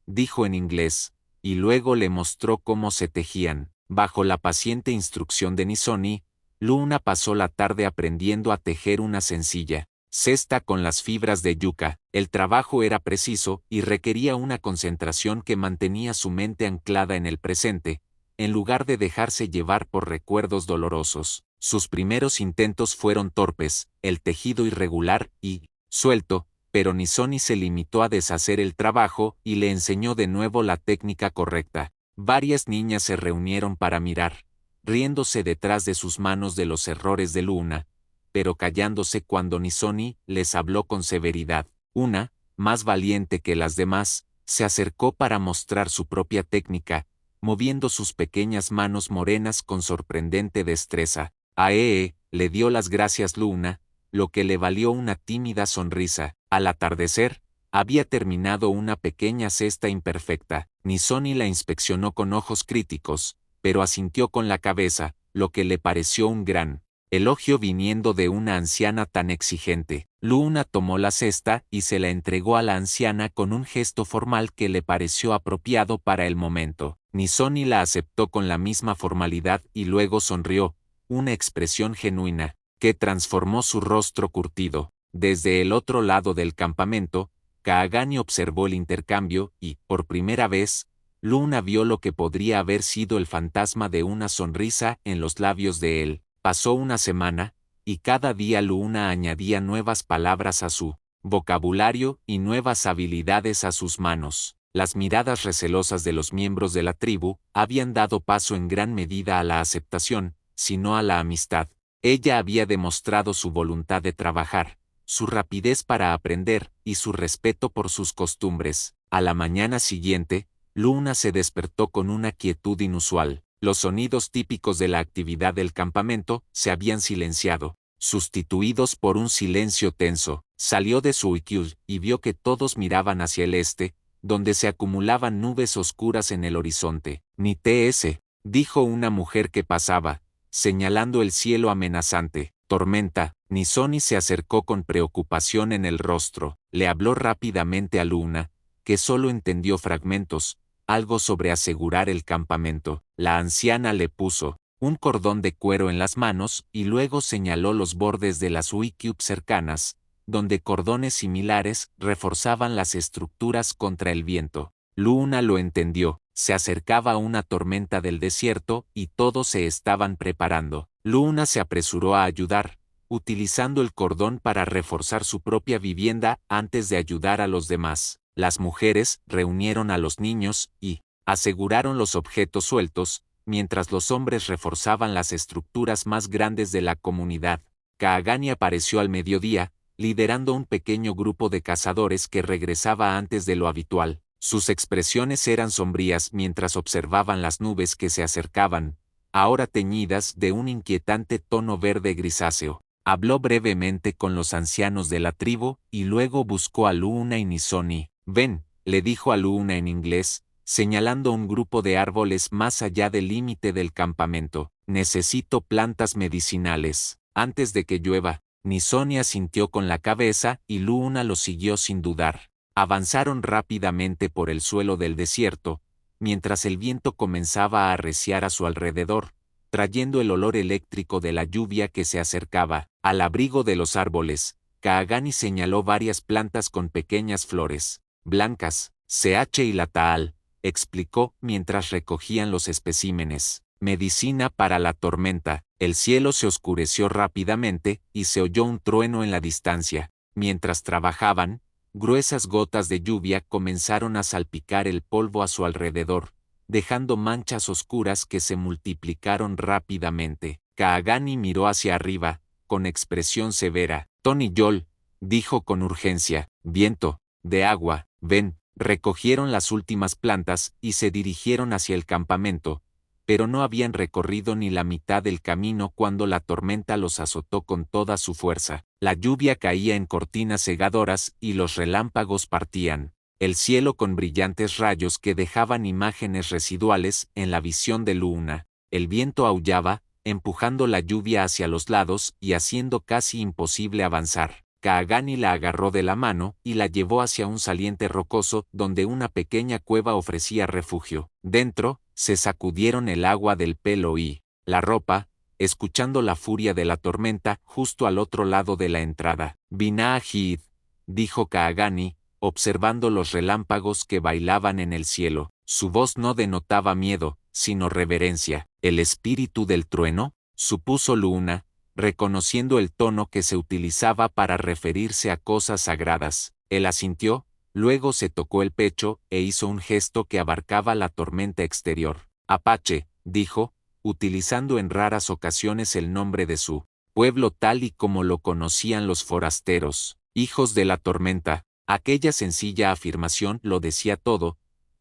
Dijo en inglés, y luego le mostró cómo se tejían. Bajo la paciente instrucción de Nisoni, Luna pasó la tarde aprendiendo a tejer una sencilla cesta con las fibras de yuca. El trabajo era preciso y requería una concentración que mantenía su mente anclada en el presente, en lugar de dejarse llevar por recuerdos dolorosos. Sus primeros intentos fueron torpes, el tejido irregular y suelto, pero Nisoni se limitó a deshacer el trabajo y le enseñó de nuevo la técnica correcta. Varias niñas se reunieron para mirar, riéndose detrás de sus manos de los errores de Luna, pero callándose cuando Nisoni les habló con severidad. Una, más valiente que las demás, se acercó para mostrar su propia técnica, moviendo sus pequeñas manos morenas con sorprendente destreza. Le dio las gracias Luna, lo que le valió una tímida sonrisa. Al atardecer, había terminado una pequeña cesta imperfecta. Nisoni la inspeccionó con ojos críticos, pero asintió con la cabeza, lo que le pareció un gran elogio viniendo de una anciana tan exigente. Luna tomó la cesta y se la entregó a la anciana con un gesto formal que le pareció apropiado para el momento. Nisoni la aceptó con la misma formalidad y luego sonrió, una expresión genuina, que transformó su rostro curtido. Desde el otro lado del campamento, Kaagani observó el intercambio y, por primera vez, Luna vio lo que podría haber sido el fantasma de una sonrisa en los labios de él. Pasó una semana, y cada día Luna añadía nuevas palabras a su vocabulario y nuevas habilidades a sus manos. Las miradas recelosas de los miembros de la tribu habían dado paso en gran medida a la aceptación, si no a la amistad. Ella había demostrado su voluntad de trabajar, su rapidez para aprender y su respeto por sus costumbres. A la mañana siguiente, Luna se despertó con una quietud inusual. Los sonidos típicos de la actividad del campamento se habían silenciado, sustituidos por un silencio tenso. Salió de su uikiu y vio que todos miraban hacia el este, donde se acumulaban nubes oscuras en el horizonte. Ni TS, dijo una mujer que pasaba, señalando el cielo amenazante. Tormenta. Nisoni se acercó con preocupación en el rostro. Le habló rápidamente a Luna, que solo entendió fragmentos, algo sobre asegurar el campamento. La anciana le puso un cordón de cuero en las manos y luego señaló los bordes de las uikiu cercanas, donde cordones similares reforzaban las estructuras contra el viento. Luna lo entendió. Se acercaba una tormenta del desierto y todos se estaban preparando. Luna se apresuró a ayudar, utilizando el cordón para reforzar su propia vivienda antes de ayudar a los demás. Las mujeres reunieron a los niños y aseguraron los objetos sueltos, mientras los hombres reforzaban las estructuras más grandes de la comunidad. Kaagani apareció al mediodía, liderando un pequeño grupo de cazadores que regresaba antes de lo habitual. Sus expresiones eran sombrías mientras observaban las nubes que se acercaban, ahora teñidas de un inquietante tono verde grisáceo. Habló brevemente con los ancianos de la tribu y luego buscó a Luna y Nisoni. Ven, le dijo a Luna en inglés, señalando un grupo de árboles más allá del límite del campamento. Necesito plantas medicinales. Antes de que llueva, Nisoni asintió con la cabeza y Luna lo siguió sin dudar. Avanzaron rápidamente por el suelo del desierto, mientras el viento comenzaba a arreciar a su alrededor, trayendo el olor eléctrico de la lluvia que se acercaba. Al abrigo de los árboles, Kaagani señaló varias plantas con pequeñas flores blancas. CH y la taal, explicó mientras recogían los especímenes. Medicina para la tormenta. El cielo se oscureció rápidamente y se oyó un trueno en la distancia. Mientras trabajaban, gruesas gotas de lluvia comenzaron a salpicar el polvo a su alrededor, dejando manchas oscuras que se multiplicaron rápidamente. Kaagani miró hacia arriba, con expresión severa. Tony Yol, dijo con urgencia, viento, de agua, ven. Recogieron las últimas plantas y se dirigieron hacia el campamento, pero no habían recorrido ni la mitad del camino cuando la tormenta los azotó con toda su fuerza. La lluvia caía en cortinas cegadoras y los relámpagos partían el cielo con brillantes rayos que dejaban imágenes residuales en la visión de Luna. El viento aullaba, empujando la lluvia hacia los lados y haciendo casi imposible avanzar. Kaagani la agarró de la mano y la llevó hacia un saliente rocoso donde una pequeña cueva ofrecía refugio. Dentro, se sacudieron el agua del pelo y la ropa, escuchando la furia de la tormenta justo al otro lado de la entrada. Binaa-Hid, dijo Kaagani, observando los relámpagos que bailaban en el cielo. Su voz no denotaba miedo, sino reverencia. ¿El espíritu del trueno?, supuso Luna, reconociendo el tono que se utilizaba para referirse a cosas sagradas. Él asintió, luego se tocó el pecho e hizo un gesto que abarcaba la tormenta exterior. Apache, dijo, utilizando en raras ocasiones el nombre de su pueblo tal y como lo conocían los forasteros. Hijos de la tormenta. Aquella sencilla afirmación lo decía todo: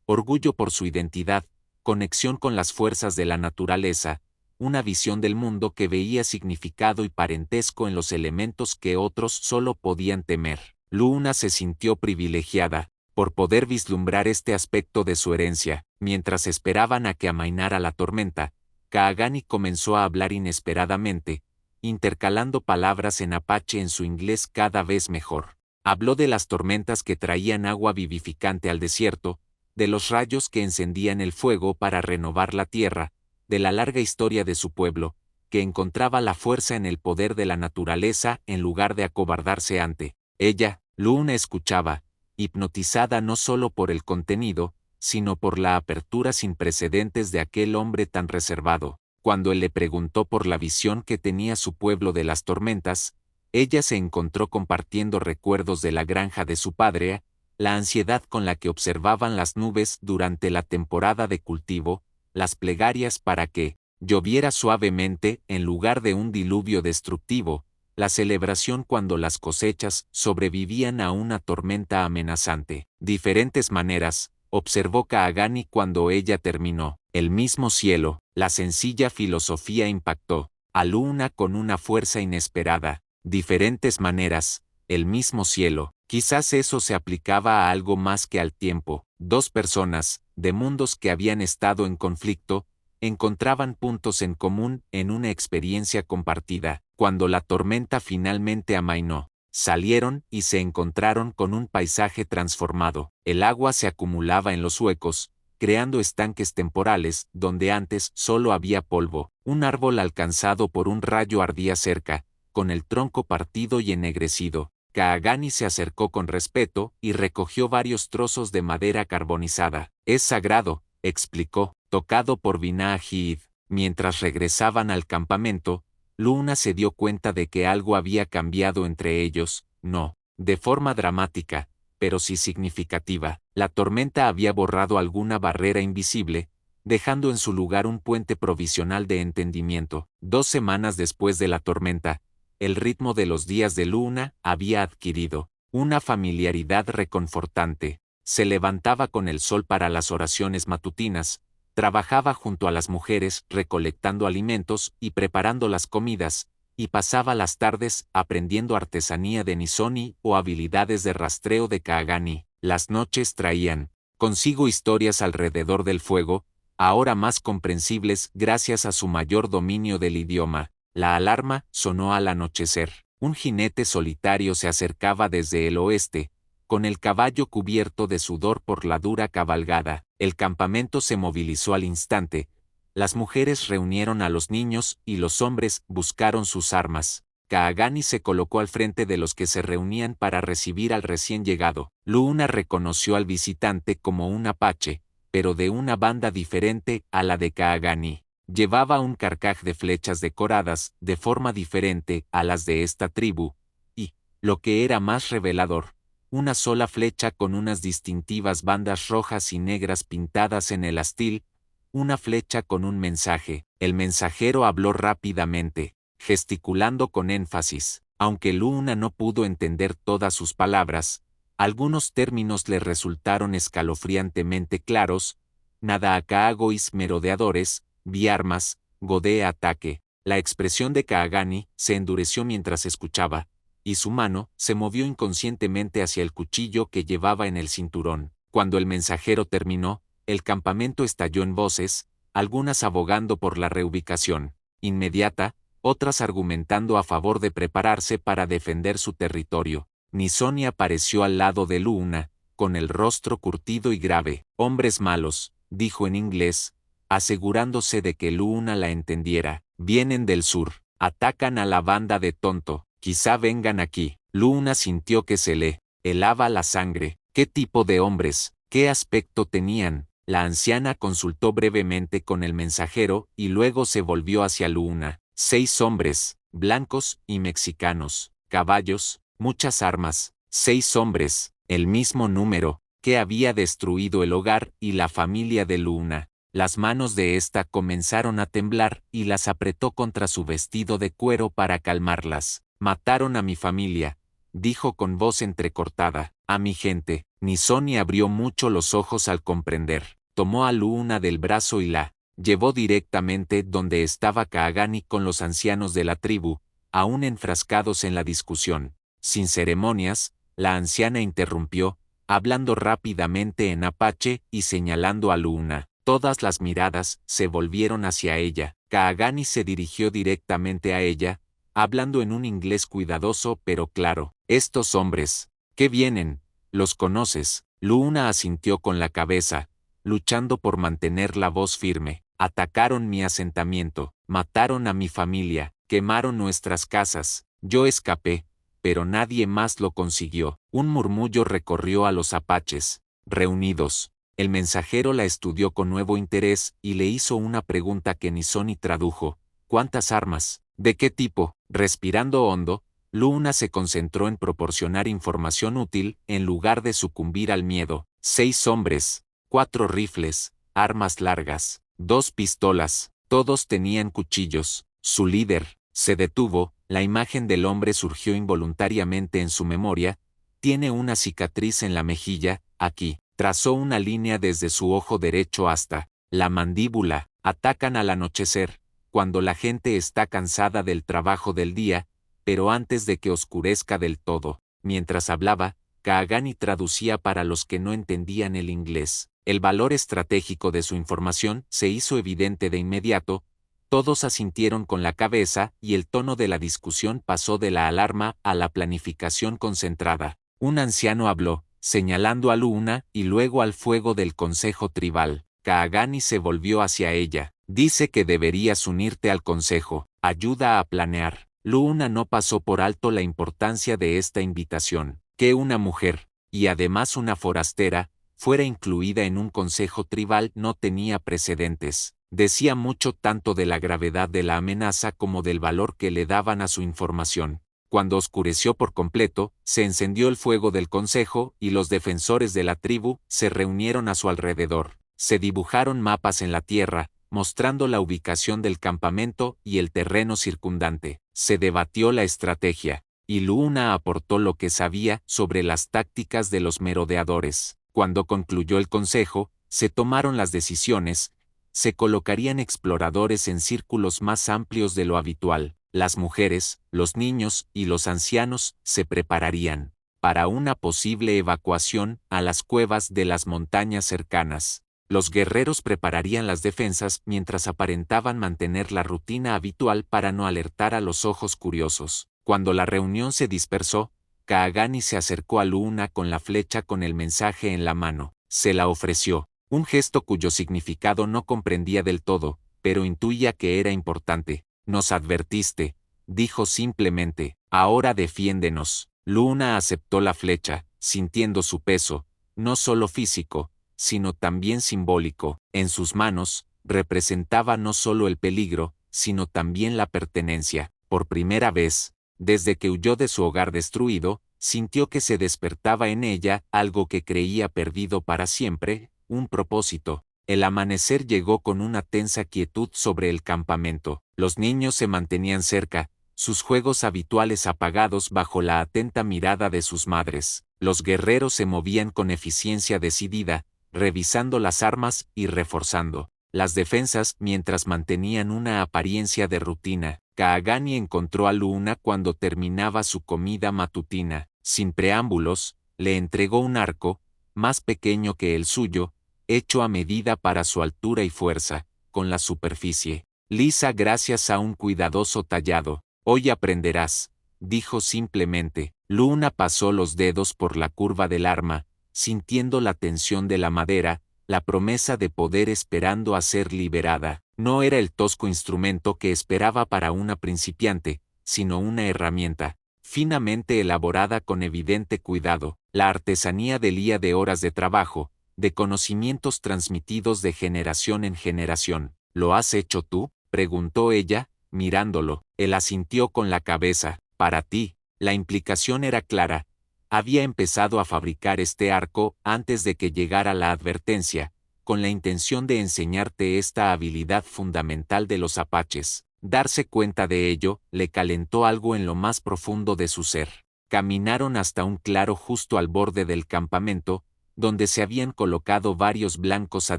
orgullo por su identidad, conexión con las fuerzas de la naturaleza, una visión del mundo que veía significado y parentesco en los elementos que otros solo podían temer. Luna se sintió privilegiada por poder vislumbrar este aspecto de su herencia. Mientras esperaban a que amainara la tormenta, Kaagani comenzó a hablar inesperadamente, intercalando palabras en apache en su inglés cada vez mejor. Habló de las tormentas que traían agua vivificante al desierto, de los rayos que encendían el fuego para renovar la tierra, de la larga historia de su pueblo, que encontraba la fuerza en el poder de la naturaleza en lugar de acobardarse ante ella. Luna escuchaba, hipnotizada no solo por el contenido, sino por la apertura sin precedentes de aquel hombre tan reservado. Cuando él le preguntó por la visión que tenía su pueblo de las tormentas, ella se encontró compartiendo recuerdos de la granja de su padre, la ansiedad con la que observaban las nubes durante la temporada de cultivo, las plegarias para que lloviera suavemente en lugar de un diluvio destructivo, la celebración cuando las cosechas sobrevivían a una tormenta amenazante. Diferentes maneras, observó Kaagani cuando ella terminó. El mismo cielo, la sencilla filosofía impactó a Luna con una fuerza inesperada. Diferentes maneras, el mismo cielo. Quizás eso se aplicaba a algo más que al tiempo. Dos personas, de mundos que habían estado en conflicto, encontraban puntos en común en una experiencia compartida. Cuando la tormenta finalmente amainó, salieron y se encontraron con un paisaje transformado. El agua se acumulaba en los huecos, creando estanques temporales donde antes solo había polvo. Un árbol alcanzado por un rayo ardía cerca, con el tronco partido y ennegrecido. Kaagani se acercó con respeto y recogió varios trozos de madera carbonizada. Es sagrado, explicó, tocado por Binah-Hid. Mientras regresaban al campamento, Luna se dio cuenta de que algo había cambiado entre ellos, no de forma dramática, pero sí significativa. La tormenta había borrado alguna barrera invisible, dejando en su lugar un puente provisional de entendimiento. 2 semanas después de la tormenta, el ritmo de los días de Luna había adquirido una familiaridad reconfortante. Se levantaba con el sol para las oraciones matutinas, trabajaba junto a las mujeres recolectando alimentos y preparando las comidas, y pasaba las tardes aprendiendo artesanía de Nisoni o habilidades de rastreo de Kaagani. Las noches traían consigo historias alrededor del fuego, ahora más comprensibles gracias a su mayor dominio del idioma. La alarma sonó al anochecer. Un jinete solitario se acercaba desde el oeste, con el caballo cubierto de sudor por la dura cabalgada. El campamento se movilizó al instante. Las mujeres reunieron a los niños y los hombres buscaron sus armas. Kaagani se colocó al frente de los que se reunían para recibir al recién llegado. Luna reconoció al visitante como un apache, pero de una banda diferente a la de Kaagani. Llevaba un carcaj de flechas decoradas de forma diferente a las de esta tribu, y, lo que era más revelador, una sola flecha con unas distintivas bandas rojas y negras pintadas en el astil, una flecha con un mensaje. El mensajero habló rápidamente, gesticulando con énfasis. Aunque Luna no pudo entender todas sus palabras, algunos términos le resultaron escalofriantemente claros: nada Nadaakagois merodeadores, vi armas, godé ataque. La expresión de Kaagani se endureció mientras escuchaba, y su mano se movió inconscientemente hacia el cuchillo que llevaba en el cinturón. Cuando el mensajero terminó, el campamento estalló en voces, algunas abogando por la reubicación inmediata, otras argumentando a favor de prepararse para defender su territorio. Nisoni apareció al lado de Luna, con el rostro curtido y grave. Hombres malos, dijo en inglés, asegurándose de que Luna la entendiera. Vienen del sur, atacan a la banda de Tonto, quizá vengan aquí. Luna sintió que se le helaba la sangre. ¿Qué tipo de hombres? ¿Qué aspecto tenían? La anciana consultó brevemente con el mensajero y luego se volvió hacia Luna. 6 hombres, blancos y mexicanos, caballos, muchas armas. 6 hombres, el mismo número, que había destruido el hogar y la familia de Luna. Las manos de ésta comenzaron a temblar y las apretó contra su vestido de cuero para calmarlas. Mataron a mi familia, dijo con voz entrecortada. A mi gente. Nisoni abrió mucho los ojos al comprender. Tomó a Luna del brazo y la llevó directamente donde estaba Kaagani con los ancianos de la tribu, aún enfrascados en la discusión. Sin ceremonias, la anciana interrumpió, hablando rápidamente en apache y señalando a Luna. Todas las miradas se volvieron hacia ella. Kaagani se dirigió directamente a ella, hablando en un inglés cuidadoso pero claro. Estos hombres, ¿qué vienen? ¿Los conoces? Luna asintió con la cabeza, luchando por mantener la voz firme. Atacaron mi asentamiento, mataron a mi familia, quemaron nuestras casas. Yo escapé, pero nadie más lo consiguió. Un murmullo recorrió a los apaches, reunidos. El mensajero la estudió con nuevo interés y le hizo una pregunta que Nizoni tradujo. ¿Cuántas armas? ¿De qué tipo? Respirando hondo, Luna se concentró en proporcionar información útil en lugar de sucumbir al miedo. 6 hombres, 4 rifles, armas largas, 2 pistolas, todos tenían cuchillos. Su líder se detuvo, la imagen del hombre surgió involuntariamente en su memoria. Tiene una cicatriz en la mejilla, aquí. Trazó una línea desde su ojo derecho hasta la mandíbula. Atacan al anochecer, cuando la gente está cansada del trabajo del día, pero antes de que oscurezca del todo. Mientras hablaba, Kaagani traducía para los que no entendían el inglés. El valor estratégico de su información se hizo evidente de inmediato. Todos asintieron con la cabeza y el tono de la discusión pasó de la alarma a la planificación concentrada. Un anciano habló, señalando a Luna y luego al fuego del consejo tribal. Kaagani se volvió hacia ella. Dice que deberías unirte al consejo. Ayuda a planear. Luna no pasó por alto la importancia de esta invitación. Que una mujer, y además una forastera, fuera incluida en un consejo tribal no tenía precedentes. Decía mucho tanto de la gravedad de la amenaza como del valor que le daban a su información. Cuando oscureció por completo, se encendió el fuego del consejo y los defensores de la tribu se reunieron a su alrededor. Se dibujaron mapas en la tierra, mostrando la ubicación del campamento y el terreno circundante. Se debatió la estrategia, y Luna aportó lo que sabía sobre las tácticas de los merodeadores. Cuando concluyó el consejo, se tomaron las decisiones. Se colocarían exploradores en círculos más amplios de lo habitual. Las mujeres, los niños y los ancianos se prepararían para una posible evacuación a las cuevas de las montañas cercanas. Los guerreros prepararían las defensas mientras aparentaban mantener la rutina habitual para no alertar a los ojos curiosos. Cuando la reunión se dispersó, Kaagani se acercó a Luna con la flecha con el mensaje en la mano. Se la ofreció, un gesto cuyo significado no comprendía del todo, pero intuía que era importante. Nos advertiste, dijo simplemente, ahora defiéndenos. Luna aceptó la flecha, sintiendo su peso, no solo físico, sino también simbólico. En sus manos, representaba no solo el peligro, sino también la pertenencia. Por primera vez, desde que huyó de su hogar destruido, sintió que se despertaba en ella algo que creía perdido para siempre, un propósito. El amanecer llegó con una tensa quietud sobre el campamento. Los niños se mantenían cerca, sus juegos habituales apagados bajo la atenta mirada de sus madres. Los guerreros se movían con eficiencia decidida, revisando las armas y reforzando las defensas mientras mantenían una apariencia de rutina. Kaagani encontró a Luna cuando terminaba su comida matutina. Sin preámbulos, le entregó un arco, más pequeño que el suyo, hecho a medida para su altura y fuerza, con la superficie lisa gracias a un cuidadoso tallado. Hoy aprenderás, dijo simplemente. Luna pasó los dedos por la curva del arma, sintiendo la tensión de la madera, la promesa de poder esperando a ser liberada. No era el tosco instrumento que esperaba para una principiante, sino una herramienta, finamente elaborada con evidente cuidado. La artesanía delía de horas de trabajo, de conocimientos transmitidos de generación en generación. ¿Lo has hecho tú?, preguntó ella, mirándolo. Él asintió con la cabeza. Para ti. La implicación era clara. Había empezado a fabricar este arco antes de que llegara la advertencia, con la intención de enseñarte esta habilidad fundamental de los apaches. Darse cuenta de ello le calentó algo en lo más profundo de su ser. Caminaron hasta un claro justo al borde del campamento, donde se habían colocado varios blancos a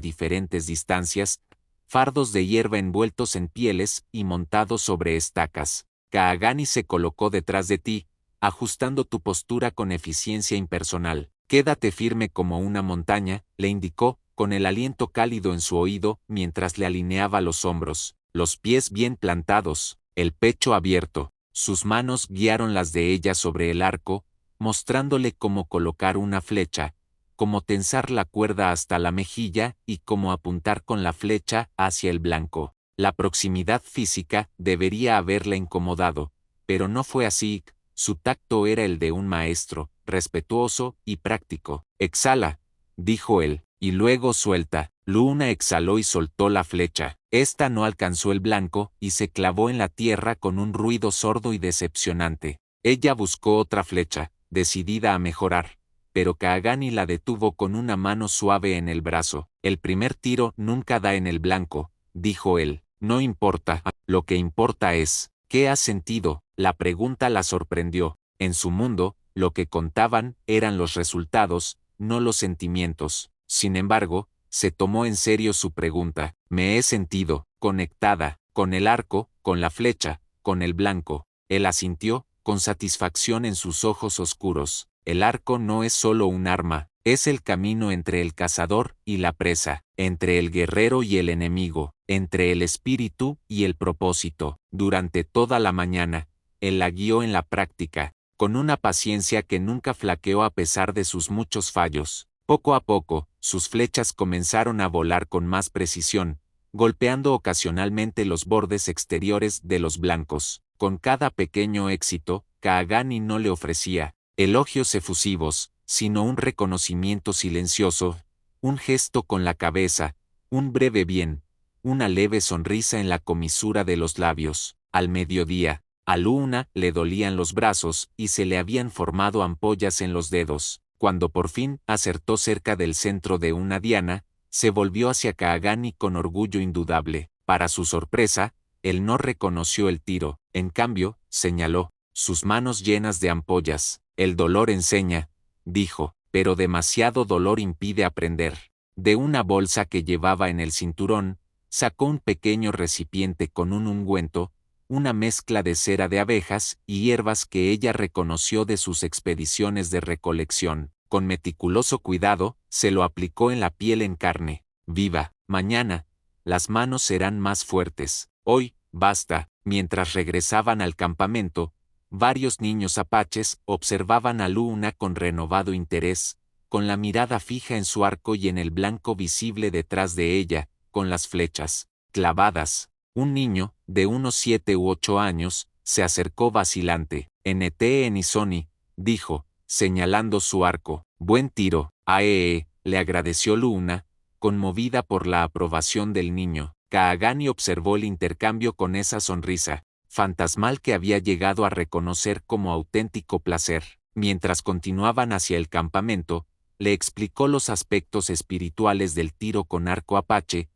diferentes distancias, fardos de hierba envueltos en pieles y montados sobre estacas. Kaagani se colocó detrás de ti, ajustando tu postura con eficiencia impersonal. Quédate firme como una montaña, le indicó, con el aliento cálido en su oído, mientras le alineaba los hombros, los pies bien plantados, el pecho abierto. Sus manos guiaron las de ella sobre el arco, mostrándole cómo colocar una flecha, cómo tensar la cuerda hasta la mejilla y cómo apuntar con la flecha hacia el blanco. La proximidad física debería haberla incomodado, pero no fue así. Su tacto era el de un maestro, respetuoso y práctico. Exhala, dijo él. y luego suelta. Luna exhaló y soltó la flecha. Esta no alcanzó el blanco y se clavó en la tierra con un ruido sordo y decepcionante. Ella buscó otra flecha, decidida a mejorar, pero Kaagani la detuvo con una mano suave en el brazo. El primer tiro nunca da en el blanco, dijo él. No importa, lo que importa es, ¿qué has sentido? La pregunta la sorprendió. En su mundo, lo que contaban eran los resultados, no los sentimientos. Sin embargo, se tomó en serio su pregunta. Me he sentido conectada con el arco, con la flecha, con el blanco. Él asintió, con satisfacción en sus ojos oscuros. El arco no es solo un arma, es el camino entre el cazador y la presa, entre el guerrero y el enemigo, entre el espíritu y el propósito. Durante toda la mañana, él la guió en la práctica, con una paciencia que nunca flaqueó a pesar de sus muchos fallos. Poco a poco, sus flechas comenzaron a volar con más precisión, golpeando ocasionalmente los bordes exteriores de los blancos. Con cada pequeño éxito, Kaagani no le ofrecía elogios efusivos, sino un reconocimiento silencioso, un gesto con la cabeza, un breve bien, una leve sonrisa en la comisura de los labios. Al mediodía, a Luna le dolían los brazos y se le habían formado ampollas en los dedos. Cuando por fin acertó cerca del centro de una diana, se volvió hacia Kaagani con orgullo indudable. Para su sorpresa, él no reconoció el tiro. En cambio, señaló, sus manos llenas de ampollas. El dolor enseña, dijo, pero demasiado dolor impide aprender. De una bolsa que llevaba en el cinturón, sacó un pequeño recipiente con un ungüento, una mezcla de cera de abejas y hierbas que ella reconoció de sus expediciones de recolección. Con meticuloso cuidado, se lo aplicó en la piel en carne viva. Mañana, las manos serán más fuertes. Hoy, basta. Mientras regresaban al campamento, varios niños apaches observaban a Luna con renovado interés, con la mirada fija en su arco y en el blanco visible detrás de ella, con las flechas clavadas. Un niño, de unos 7 u 8 años, se acercó vacilante. N.T. Enisoni, dijo, señalando su arco. Buen tiro, Aee, le agradeció Luna, conmovida por la aprobación del niño. Kaagani observó el intercambio con esa sonrisa fantasmal que había llegado a reconocer como auténtico placer. Mientras continuaban hacia el campamento, le explicó los aspectos espirituales del tiro con arco apache,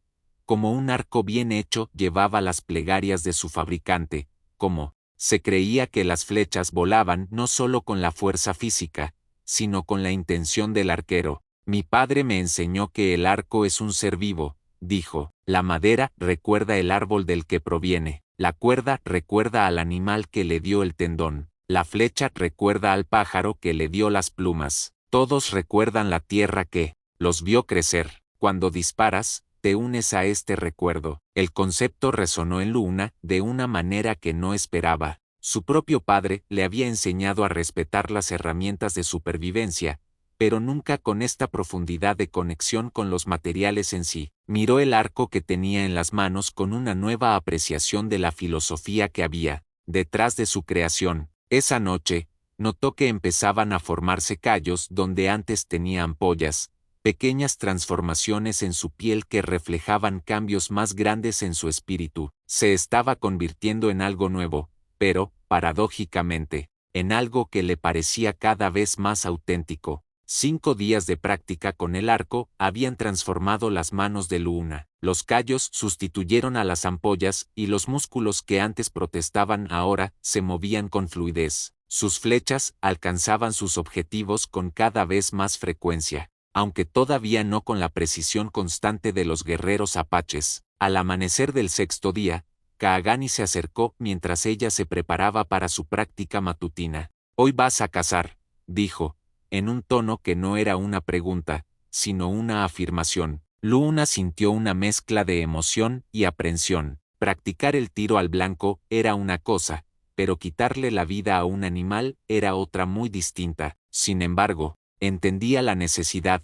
como un arco bien hecho llevaba las plegarias de su fabricante, como se creía que las flechas volaban no solo con la fuerza física, sino con la intención del arquero. Mi padre me enseñó que el arco es un ser vivo, dijo. La madera recuerda el árbol del que proviene, la cuerda recuerda al animal que le dio el tendón, la flecha recuerda al pájaro que le dio las plumas. Todos recuerdan la tierra que los vio crecer. Cuando disparas, te unes a este recuerdo. El concepto resonó en Luna de una manera que no esperaba. Su propio padre le había enseñado a respetar las herramientas de supervivencia, pero nunca con esta profundidad de conexión con los materiales en sí. Miró el arco que tenía en las manos con una nueva apreciación de la filosofía que había detrás de su creación. Esa noche, notó que empezaban a formarse callos donde antes tenía ampollas, pequeñas transformaciones en su piel que reflejaban cambios más grandes en su espíritu. Se estaba convirtiendo en algo nuevo, pero, paradójicamente, en algo que le parecía cada vez más auténtico. 5 días de práctica con el arco habían transformado las manos de Luna. Los callos sustituyeron a las ampollas y los músculos que antes protestaban ahora se movían con fluidez. Sus flechas alcanzaban sus objetivos con cada vez más frecuencia, aunque todavía no con la precisión constante de los guerreros apaches. Al amanecer del 6.º día, Kaagani se acercó mientras ella se preparaba para su práctica matutina. Hoy vas a cazar, dijo, en un tono que no era una pregunta, sino una afirmación. Luna sintió una mezcla de emoción y aprensión. Practicar el tiro al blanco era una cosa, pero quitarle la vida a un animal era otra muy distinta. Sin embargo, entendía la necesidad.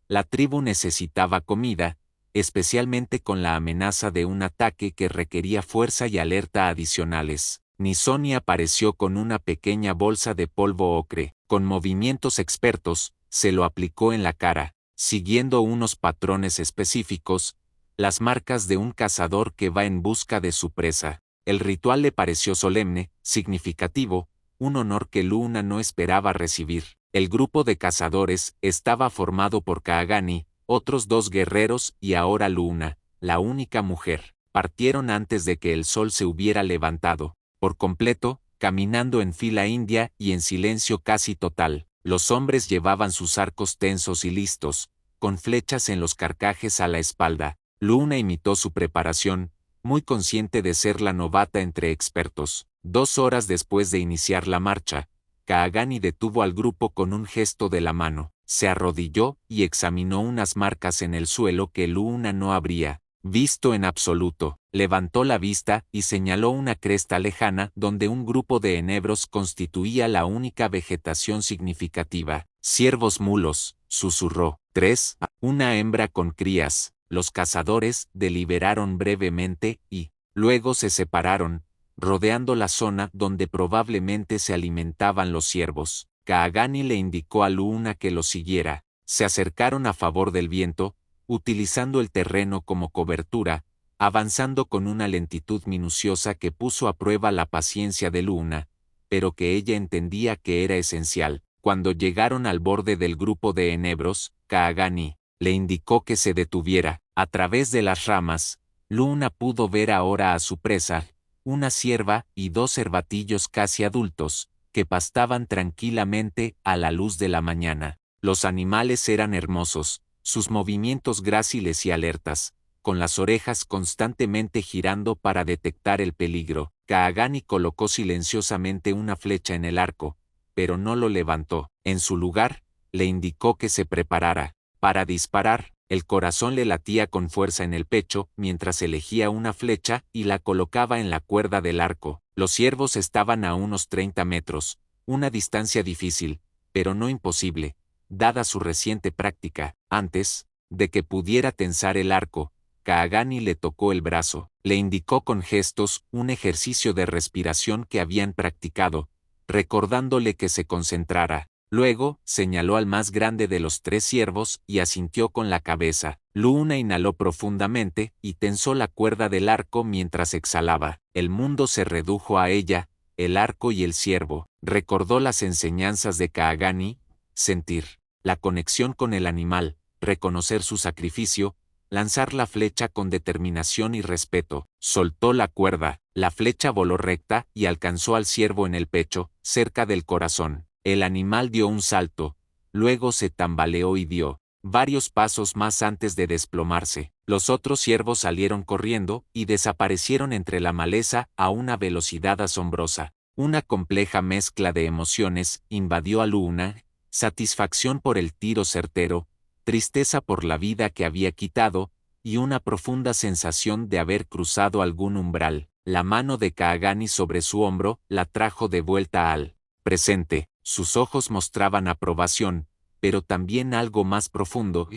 La tribu necesitaba comida, especialmente con la amenaza de un ataque que requería fuerza y alerta adicionales. Nisoni apareció con una pequeña bolsa de polvo ocre. Con movimientos expertos, se lo aplicó en la cara. siguiendo unos patrones específicos, las marcas de un cazador que va en busca de su presa. El ritual le pareció solemne, significativo, un honor que Luna no esperaba recibir. El grupo de cazadores estaba formado por Kaagani, otros 2 guerreros y ahora Luna, la única mujer. Partieron antes de que el sol se hubiera levantado, por completo, caminando en fila india y en silencio casi total. Los hombres llevaban sus arcos tensos y listos, con flechas en los carcajes a la espalda. Luna imitó su preparación, muy consciente de ser la novata entre expertos. 2 horas después de iniciar la marcha, Kaagani detuvo al grupo con un gesto de la mano, se arrodilló y examinó unas marcas en el suelo que Luna no habría visto en absoluto. Levantó la vista y señaló una cresta lejana donde un grupo de enebros constituía la única vegetación significativa. Ciervos mulos, susurró. 3. Una hembra con crías. Los cazadores deliberaron brevemente y, luego se separaron, rodeando la zona donde probablemente se alimentaban los ciervos. Kaagani le indicó a Luna que lo siguiera. Se acercaron a favor del viento, utilizando el terreno como cobertura, avanzando con una lentitud minuciosa que puso a prueba la paciencia de Luna, pero que ella entendía que era esencial. Cuando llegaron al borde del grupo de enebros, Kaagani le indicó que se detuviera. A través de las ramas, Luna pudo ver ahora a su presa, una cierva y 2 cervatillos casi adultos, que pastaban tranquilamente a la luz de la mañana. Los animales eran hermosos, sus movimientos gráciles y alertas, con las orejas constantemente girando para detectar el peligro. Kaagani colocó silenciosamente una flecha en el arco, pero no lo levantó. En su lugar, le indicó que se preparara. Para disparar, el corazón le latía con fuerza en el pecho mientras elegía una flecha y la colocaba en la cuerda del arco. Los ciervos estaban a unos 30 metros, una distancia difícil, pero no imposible, dada su reciente práctica. Antes de que pudiera tensar el arco, Kaagani le tocó el brazo. Le indicó con gestos un ejercicio de respiración que habían practicado, recordándole que se concentrara. Luego, señaló al más grande de los 3 ciervos y asintió con la cabeza. Luna inhaló profundamente y tensó la cuerda del arco mientras exhalaba. El mundo se redujo a ella, el arco y el ciervo. Recordó las enseñanzas de Kaagani, sentir la conexión con el animal, reconocer su sacrificio, lanzar la flecha con determinación y respeto. Soltó la cuerda, la flecha voló recta y alcanzó al ciervo en el pecho, cerca del corazón. El animal dio un salto, luego se tambaleó y dio varios pasos más antes de desplomarse. Los otros ciervos salieron corriendo y desaparecieron entre la maleza a una velocidad asombrosa. Una compleja mezcla de emociones invadió a Luna, satisfacción por el tiro certero, tristeza por la vida que había quitado, y una profunda sensación de haber cruzado algún umbral. La mano de Kaagani sobre su hombro la trajo de vuelta al presente. Sus ojos mostraban aprobación, pero también algo más profundo,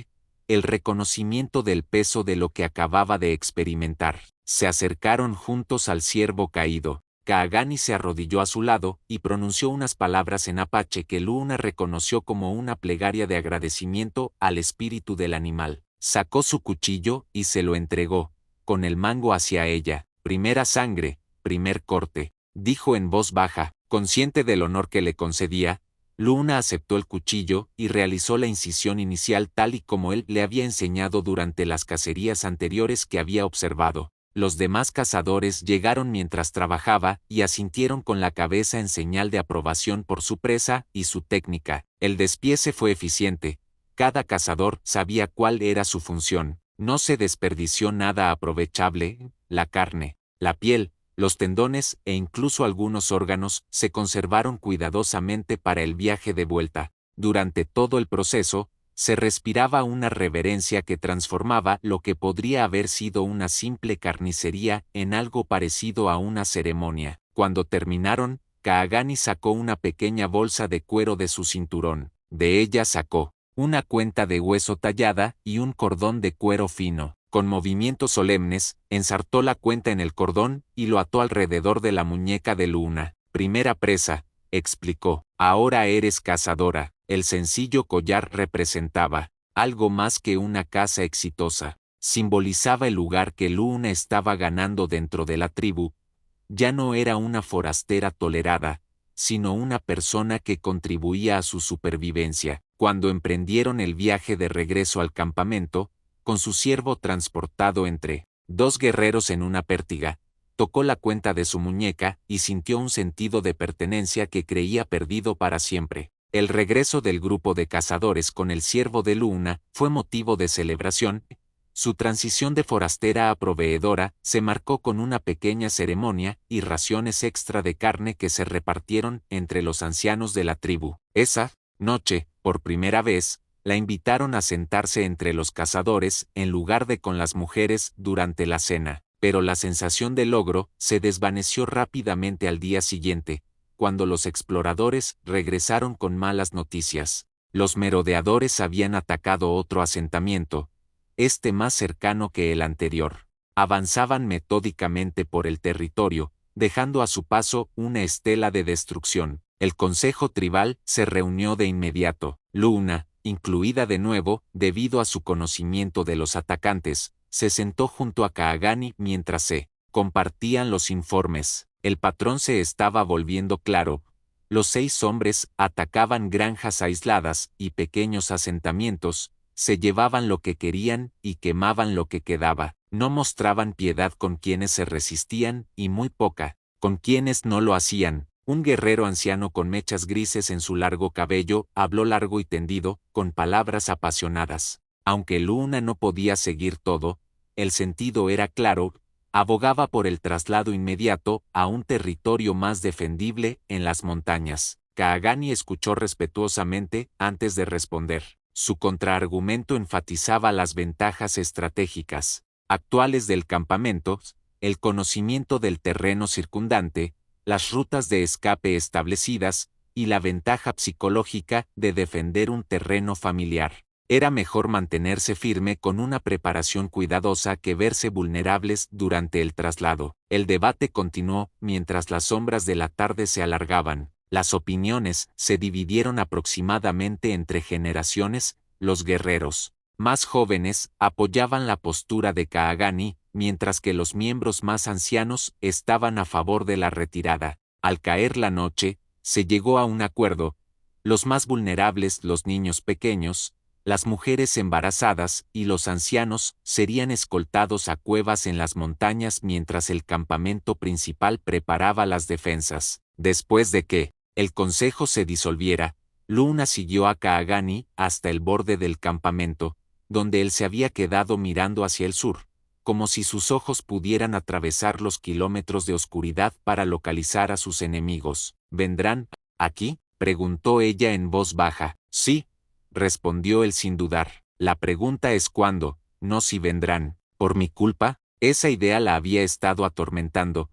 el reconocimiento del peso de lo que acababa de experimentar. Se acercaron juntos al ciervo caído. Kaagani se arrodilló a su lado y pronunció unas palabras en apache que Luna reconoció como una plegaria de agradecimiento al espíritu del animal. Sacó su cuchillo y se lo entregó, con el mango hacia ella. Primera sangre, primer corte, dijo en voz baja. Consciente del honor que le concedía, Luna aceptó el cuchillo y realizó la incisión inicial tal y como él le había enseñado durante las cacerías anteriores que había observado. Los demás cazadores llegaron mientras trabajaba y asintieron con la cabeza en señal de aprobación por su presa y su técnica. El despiece fue eficiente. Cada cazador sabía cuál era su función. No se desperdició nada aprovechable. La carne, la piel, los tendones e incluso algunos órganos se conservaron cuidadosamente para el viaje de vuelta. Durante todo el proceso, se respiraba una reverencia que transformaba lo que podría haber sido una simple carnicería en algo parecido a una ceremonia. Cuando terminaron, Kaagani sacó una pequeña bolsa de cuero de su cinturón. De ella sacó una cuenta de hueso tallada y un cordón de cuero fino. Con movimientos solemnes, ensartó la cuenta en el cordón y lo ató alrededor de la muñeca de Luna. Primera presa, explicó. Ahora eres cazadora. El sencillo collar representaba algo más que una casa exitosa. Simbolizaba el lugar que Luna estaba ganando dentro de la tribu. Ya no era una forastera tolerada, sino una persona que contribuía a su supervivencia. Cuando emprendieron el viaje de regreso al campamento, con su ciervo transportado entre dos guerreros en una pértiga, tocó la cuenta de su muñeca y sintió un sentido de pertenencia que creía perdido para siempre. El regreso del grupo de cazadores con el ciervo de Luna fue motivo de celebración. Su transición de forastera a proveedora se marcó con una pequeña ceremonia y raciones extra de carne que se repartieron entre los ancianos de la tribu. Esa noche, por primera vez, la invitaron a sentarse entre los cazadores en lugar de con las mujeres durante la cena, pero la sensación de logro se desvaneció rápidamente al día siguiente, cuando los exploradores regresaron con malas noticias. Los merodeadores habían atacado otro asentamiento, este más cercano que el anterior. Avanzaban metódicamente por el territorio, dejando a su paso una estela de destrucción. El consejo tribal se reunió de inmediato. Luna, incluida de nuevo, debido a su conocimiento de los atacantes, se sentó junto a Kaagani mientras se compartían los informes. El patrón se estaba volviendo claro. Los 6 hombres atacaban granjas aisladas y pequeños asentamientos, se llevaban lo que querían y quemaban lo que quedaba. No mostraban piedad con quienes se resistían y muy poca con quienes no lo hacían. Un guerrero anciano con mechas grises en su largo cabello habló largo y tendido, con palabras apasionadas. Aunque Luna no podía seguir todo, el sentido era claro, abogaba por el traslado inmediato a un territorio más defendible en las montañas. Kaagani escuchó respetuosamente antes de responder. Su contraargumento enfatizaba las ventajas estratégicas actuales del campamento, el conocimiento del terreno circundante, las rutas de escape establecidas y la ventaja psicológica de defender un terreno familiar. Era mejor mantenerse firme con una preparación cuidadosa que verse vulnerables durante el traslado. El debate continuó mientras las sombras de la tarde se alargaban. Las opiniones se dividieron aproximadamente entre generaciones. Los guerreros más jóvenes apoyaban la postura de Kaagani, mientras que los miembros más ancianos estaban a favor de la retirada. Al caer la noche, se llegó a un acuerdo. Los más vulnerables, los niños pequeños, las mujeres embarazadas y los ancianos serían escoltados a cuevas en las montañas mientras el campamento principal preparaba las defensas. Después de que el consejo se disolviera, Luna siguió a Kaagani hasta el borde del campamento, donde él se había quedado mirando hacia el sur, como si sus ojos pudieran atravesar los kilómetros de oscuridad para localizar a sus enemigos. ¿Vendrán aquí?, preguntó ella en voz baja. Sí, respondió él sin dudar. La pregunta es cuándo, no si vendrán. ¿Por mi culpa? Esa idea la había estado atormentando.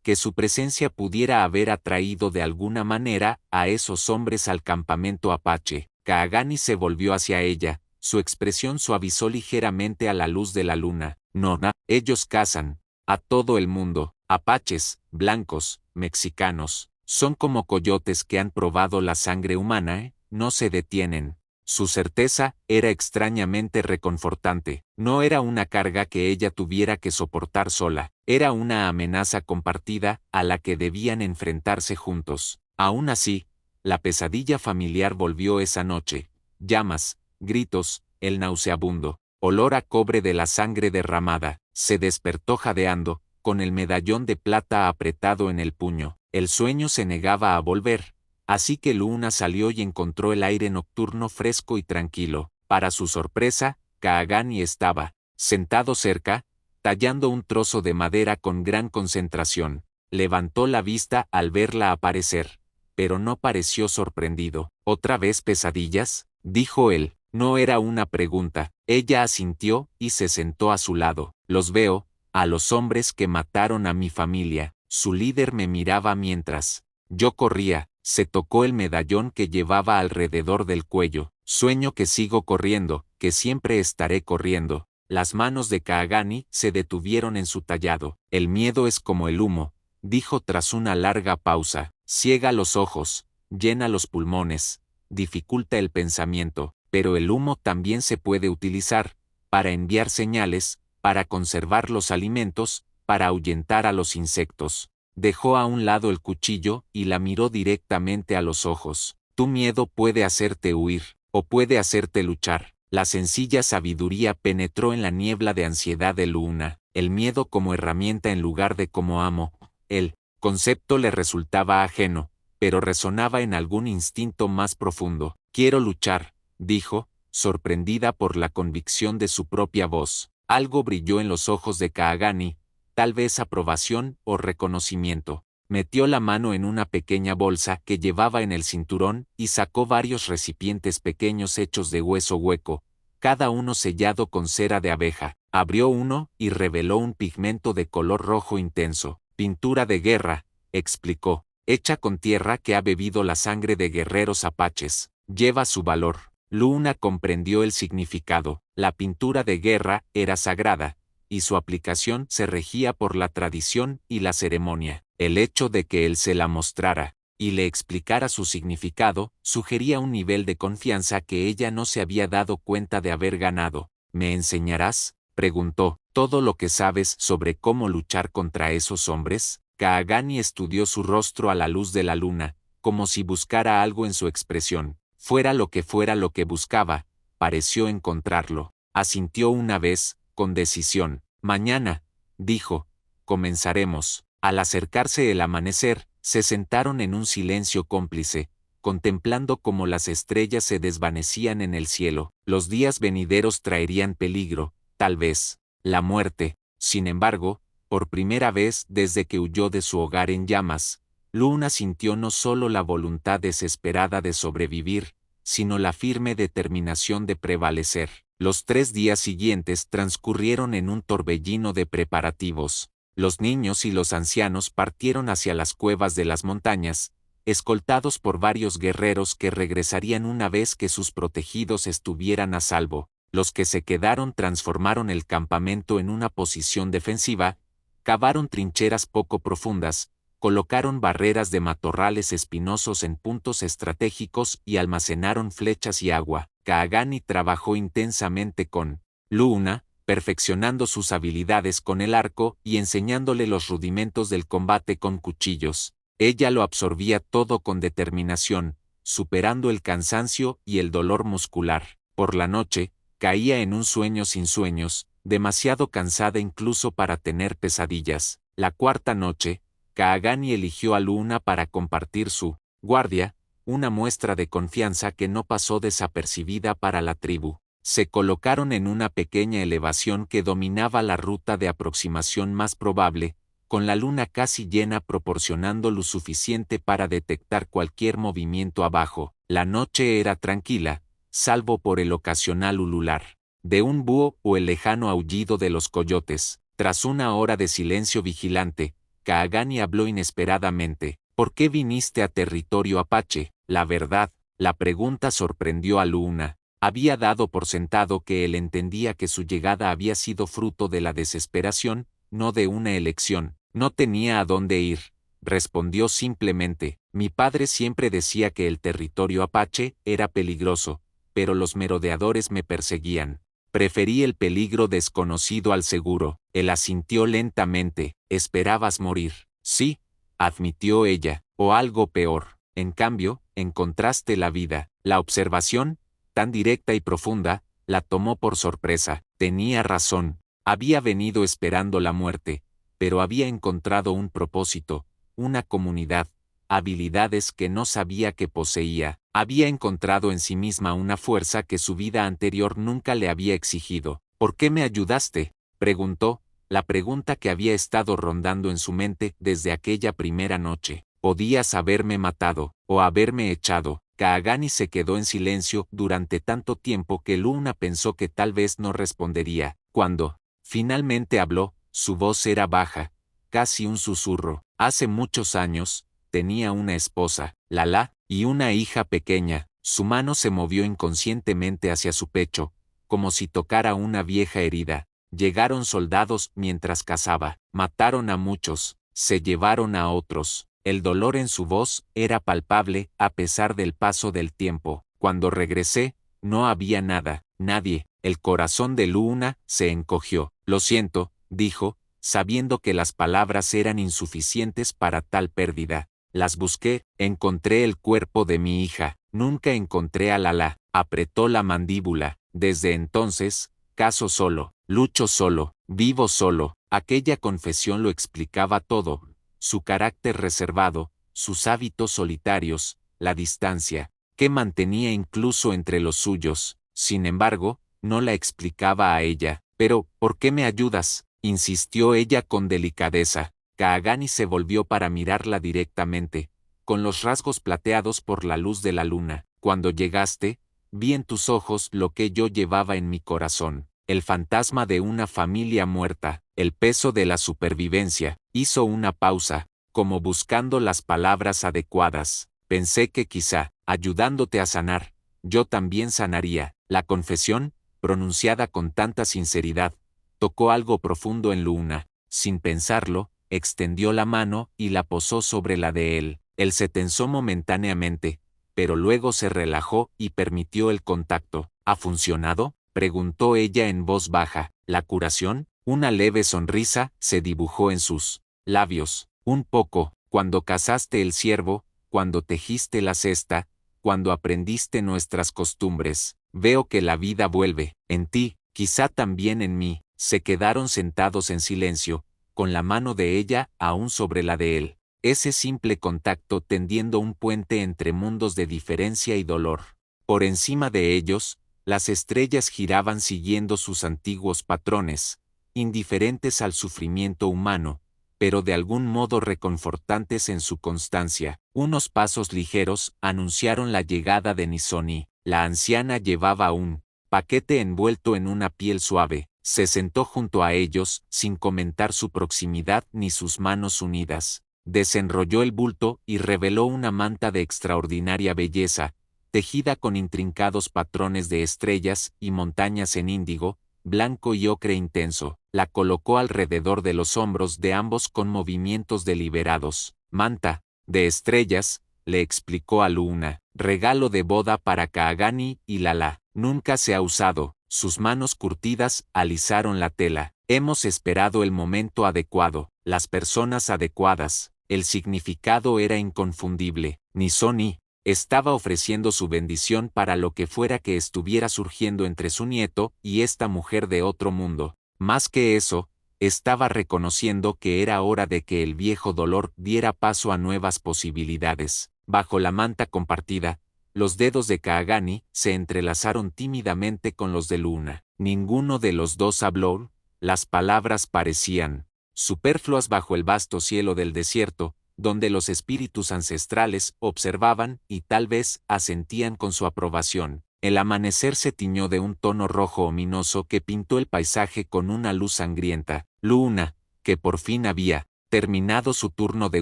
Que su presencia pudiera haber atraído de alguna manera a esos hombres al campamento apache. Kaagani se volvió hacia ella, su expresión suavizó ligeramente a la luz de la luna. No, ellos cazan a todo el mundo. Apaches, blancos, mexicanos, son como coyotes que han probado la sangre humana, no se detienen. Su certeza era extrañamente reconfortante. No era una carga que ella tuviera que soportar sola, era una amenaza compartida a la que debían enfrentarse juntos. Aún así, la pesadilla familiar volvió esa noche. Llamas, gritos, el nauseabundo olor a cobre de la sangre derramada. Se despertó jadeando, con el medallón de plata apretado en el puño. El sueño se negaba a volver. Así que Luna salió y encontró el aire nocturno fresco y tranquilo. Para su sorpresa, Kaagani estaba sentado cerca, tallando un trozo de madera con gran concentración. Levantó la vista al verla aparecer, pero no pareció sorprendido. ¿Otra vez pesadillas?, dijo él. No era una pregunta. Ella asintió y se sentó a su lado. Los veo, a los hombres que mataron a mi familia. Su líder me miraba mientras yo corría. Se tocó el medallón que llevaba alrededor del cuello. Sueño que sigo corriendo, que siempre estaré corriendo. Las manos de Kaagani se detuvieron en su tallado. El miedo es como el humo, dijo tras una larga pausa. Ciega los ojos, llena los pulmones, dificulta el pensamiento. pero el humo también se puede utilizar para enviar señales, para conservar los alimentos, para ahuyentar a los insectos. Dejó a un lado el cuchillo y la miró directamente a los ojos. Tu miedo puede hacerte huir, o puede hacerte luchar. La sencilla sabiduría penetró en la niebla de ansiedad de Luna. El miedo como herramienta en lugar de como amo. El concepto le resultaba ajeno, pero resonaba en algún instinto más profundo. Quiero luchar, dijo, sorprendida por la convicción de su propia voz. Algo brilló en los ojos de Kaagani, tal vez aprobación o reconocimiento. Metió la mano en una pequeña bolsa que llevaba en el cinturón y sacó varios recipientes pequeños hechos de hueso hueco, cada uno sellado con cera de abeja. Abrió uno y reveló un pigmento de color rojo intenso. Pintura de guerra, explicó, hecha con tierra que ha bebido la sangre de guerreros apaches. Lleva su valor. Luna comprendió el significado. La pintura de guerra era sagrada, y su aplicación se regía por la tradición y la ceremonia. El hecho de que él se la mostrara y le explicara su significado sugería un nivel de confianza que ella no se había dado cuenta de haber ganado. ¿Me enseñarás?, preguntó, todo lo que sabes sobre cómo luchar contra esos hombres. Kaagani estudió su rostro a la luz de la luna, como si buscara algo en su expresión. Fuera lo que buscaba, pareció encontrarlo. Asintió una vez, con decisión. Mañana, dijo, comenzaremos. Al acercarse el amanecer, se sentaron en un silencio cómplice, contemplando cómo las estrellas se desvanecían en el cielo. Los días venideros traerían peligro, tal vez, la muerte. Sin embargo, por primera vez desde que huyó de su hogar en llamas, Luna sintió no solo la voluntad desesperada de sobrevivir, sino la firme determinación de prevalecer. Los 3 días siguientes transcurrieron en un torbellino de preparativos. Los niños y los ancianos partieron hacia las cuevas de las montañas, escoltados por varios guerreros que regresarían una vez que sus protegidos estuvieran a salvo. Los que se quedaron transformaron el campamento en una posición defensiva, cavaron trincheras poco profundas, colocaron barreras de matorrales espinosos en puntos estratégicos y almacenaron flechas y agua. Kaagani trabajó intensamente con Luna, perfeccionando sus habilidades con el arco y enseñándole los rudimentos del combate con cuchillos. Ella lo absorbía todo con determinación, superando el cansancio y el dolor muscular. Por la noche, caía en un sueño sin sueños, demasiado cansada incluso para tener pesadillas. La 4ª noche, Kaagani eligió a Luna para compartir su guardia, una muestra de confianza que no pasó desapercibida para la tribu. Se colocaron en una pequeña elevación que dominaba la ruta de aproximación más probable, con la luna casi llena proporcionando lo suficiente para detectar cualquier movimiento abajo. La noche era tranquila, salvo por el ocasional ulular de un búho o el lejano aullido de los coyotes. Tras una hora de silencio vigilante, Kaagani habló inesperadamente. ¿Por qué viniste a territorio apache? La verdad, la pregunta sorprendió a Luna. Había dado por sentado que él entendía que su llegada había sido fruto de la desesperación, no de una elección. No tenía a dónde ir, respondió simplemente. Mi padre siempre decía que el territorio apache era peligroso, pero los merodeadores me perseguían. Preferí el peligro desconocido al seguro. Él asintió lentamente. ¿Esperabas morir? Sí, admitió ella, o algo peor. En cambio, encontraste la vida. La observación, tan directa y profunda, la tomó por sorpresa. Tenía razón. Había venido esperando la muerte, pero había encontrado un propósito, una comunidad, habilidades que no sabía que poseía. Había encontrado en sí misma una fuerza que su vida anterior nunca le había exigido. ¿Por qué me ayudaste?, preguntó, la pregunta que había estado rondando en su mente desde aquella primera noche. Podías haberme matado, o haberme echado. Kaagani se quedó en silencio durante tanto tiempo que Luna pensó que tal vez no respondería. Cuando finalmente habló, su voz era baja, casi un susurro. Hace muchos años, tenía una esposa, Lala, y una hija pequeña. Su mano se movió inconscientemente hacia su pecho, como si tocara una vieja herida. Llegaron soldados mientras cazaba. Mataron a muchos, se llevaron a otros. El dolor en su voz era palpable a pesar del paso del tiempo. Cuando regresé, no había nada, nadie. El corazón de Luna se encogió. Lo siento, dijo, sabiendo que las palabras eran insuficientes para tal pérdida. Las busqué, encontré el cuerpo de mi hija, nunca encontré a Lala. Apretó la mandíbula. Desde entonces, cazo solo, lucho solo, vivo solo. Aquella confesión lo explicaba todo. Su carácter reservado, sus hábitos solitarios, la distancia, que mantenía incluso entre los suyos. Sin embargo, no la explicaba a ella. Pero, ¿por qué me ayudas?, insistió ella con delicadeza. Kaagani se volvió para mirarla directamente, con los rasgos plateados por la luz de la luna. Cuando llegaste, vi en tus ojos lo que yo llevaba en mi corazón, el fantasma de una familia muerta, el peso de la supervivencia. Hizo una pausa, como buscando las palabras adecuadas. Pensé que quizá, ayudándote a sanar, yo también sanaría. La confesión, pronunciada con tanta sinceridad, tocó algo profundo en Luna. Sin pensarlo, extendió la mano y la posó sobre la de él. Él se tensó momentáneamente, pero luego se relajó y permitió el contacto. ¿Ha funcionado?, preguntó ella en voz baja. ¿La curación? Una leve sonrisa se dibujó en sus labios. Un poco, cuando cazaste el ciervo, cuando tejiste la cesta, cuando aprendiste nuestras costumbres. Veo que la vida vuelve, en ti, quizá también en mí. Se quedaron sentados en silencio, con la mano de ella aún sobre la de él. Ese simple contacto tendiendo un puente entre mundos de diferencia y dolor. Por encima de ellos, las estrellas giraban siguiendo sus antiguos patrones, indiferentes al sufrimiento humano, pero de algún modo reconfortantes en su constancia. Unos pasos ligeros anunciaron la llegada de Nizoni. La anciana llevaba un paquete envuelto en una piel suave. Se sentó junto a ellos, sin comentar su proximidad ni sus manos unidas. Desenrolló el bulto y reveló una manta de extraordinaria belleza, tejida con intrincados patrones de estrellas y montañas en índigo, blanco y ocre intenso. La colocó alrededor de los hombros de ambos con movimientos deliberados. Manta de estrellas, le explicó a Luna, regalo de boda para Kaagani y Lala. Nunca se ha usado. Sus manos curtidas alisaron la tela. Hemos esperado el momento adecuado, las personas adecuadas. El significado era inconfundible. Nizoni estaba ofreciendo su bendición para lo que fuera que estuviera surgiendo entre su nieto y esta mujer de otro mundo. Más que eso, estaba reconociendo que era hora de que el viejo dolor diera paso a nuevas posibilidades. Bajo la manta compartida, los dedos de Kaagani se entrelazaron tímidamente con los de Luna. Ninguno de los dos habló. Las palabras parecían superfluas bajo el vasto cielo del desierto, donde los espíritus ancestrales observaban y tal vez asentían con su aprobación. El amanecer se tiñó de un tono rojo ominoso que pintó el paisaje con una luz sangrienta. Luna, que por fin había terminado su turno de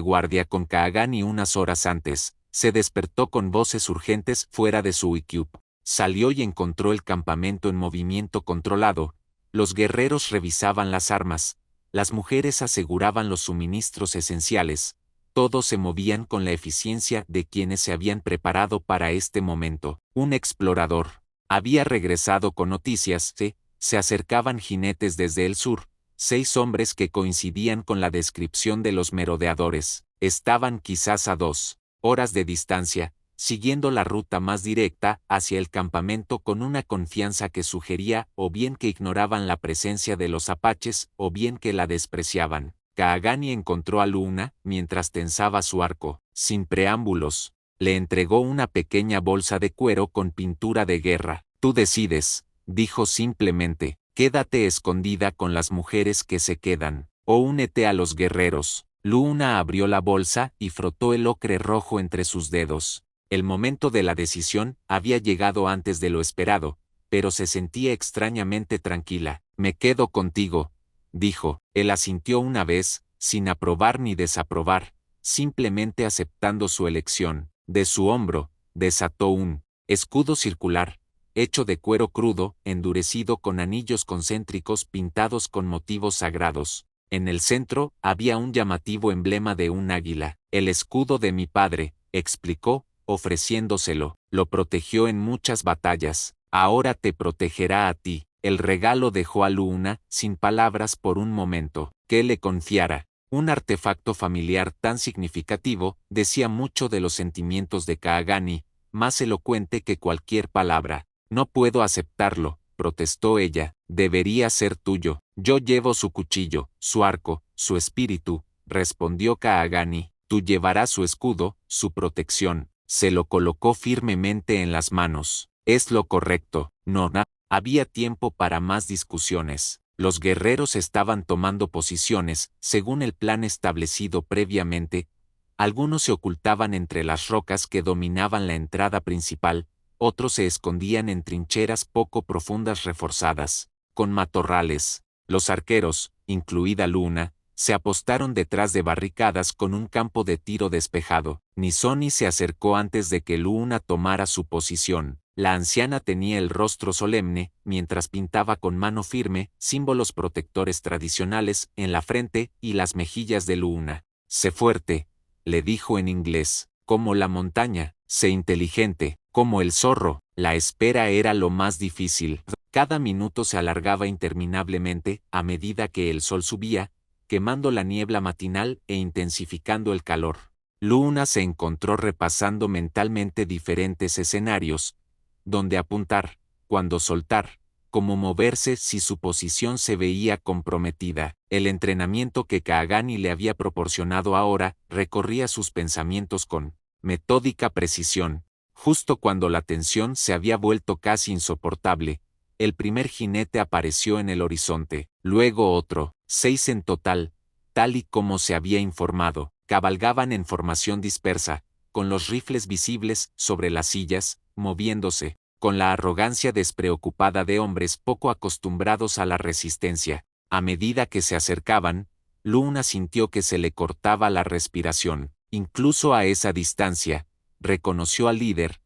guardia con Kaagani unas horas antes, se despertó con voces urgentes fuera de su Wicube. Salió y encontró el campamento en movimiento controlado. Los guerreros revisaban las armas, las mujeres aseguraban los suministros esenciales. Todos se movían con la eficiencia de quienes se habían preparado para este momento. Un explorador había regresado con noticias. Se acercaban jinetes desde el sur, 6 hombres que coincidían con la descripción de los merodeadores. Estaban quizás a 2 horas de distancia, siguiendo la ruta más directa hacia el campamento con una confianza que sugería o bien que ignoraban la presencia de los apaches o bien que la despreciaban. Kaagani encontró a Luna mientras tensaba su arco. Sin preámbulos, le entregó una pequeña bolsa de cuero con pintura de guerra. Tú decides, dijo simplemente, quédate escondida con las mujeres que se quedan, o únete a los guerreros. Luna abrió la bolsa y frotó el ocre rojo entre sus dedos. El momento de la decisión había llegado antes de lo esperado, pero se sentía extrañamente tranquila. Me quedo contigo, dijo. Él asintió una vez, sin aprobar ni desaprobar, simplemente aceptando su elección. De su hombro, desató un escudo circular, hecho de cuero crudo, endurecido con anillos concéntricos pintados con motivos sagrados. En el centro había un llamativo emblema de un águila. El escudo de mi padre, explicó, ofreciéndoselo. Lo protegió en muchas batallas. Ahora te protegerá a ti. El regalo dejó a Luna, sin palabras por un momento. ¿Qué le confiara? Un artefacto familiar tan significativo decía mucho de los sentimientos de Kaagani, más elocuente que cualquier palabra. No puedo aceptarlo, protestó ella. Debería ser tuyo. Yo llevo su cuchillo, su arco, su espíritu, respondió Kaagani. Tú llevarás su escudo, su protección. Se lo colocó firmemente en las manos. Es lo correcto, Nona. Había tiempo para más discusiones. Los guerreros estaban tomando posiciones, según el plan establecido previamente. Algunos se ocultaban entre las rocas que dominaban la entrada principal, otros se escondían en trincheras poco profundas reforzadas, con matorrales. Los arqueros, incluida Luna, se apostaron detrás de barricadas con un campo de tiro despejado. Nisoni se acercó antes de que Luna tomara su posición. La anciana tenía el rostro solemne, mientras pintaba con mano firme símbolos protectores tradicionales en la frente y las mejillas de Luna. Sé fuerte, le dijo en inglés, como la montaña, sé inteligente, como el zorro. La espera era lo más difícil. Cada minuto se alargaba interminablemente a medida que el sol subía, quemando la niebla matinal e intensificando el calor. Luna se encontró repasando mentalmente diferentes escenarios, donde apuntar, cuándo soltar, cómo moverse si su posición se veía comprometida. El entrenamiento que Kaagani le había proporcionado ahora recorría sus pensamientos con metódica precisión. Justo cuando la tensión se había vuelto casi insoportable, el primer jinete apareció en el horizonte, luego otro, 6 en total, tal y como se había informado, cabalgaban en formación dispersa, con los rifles visibles sobre las sillas, moviéndose, con la arrogancia despreocupada de hombres poco acostumbrados a la resistencia. A medida que se acercaban, Luna sintió que se le cortaba la respiración. Incluso a esa distancia, reconoció al líder,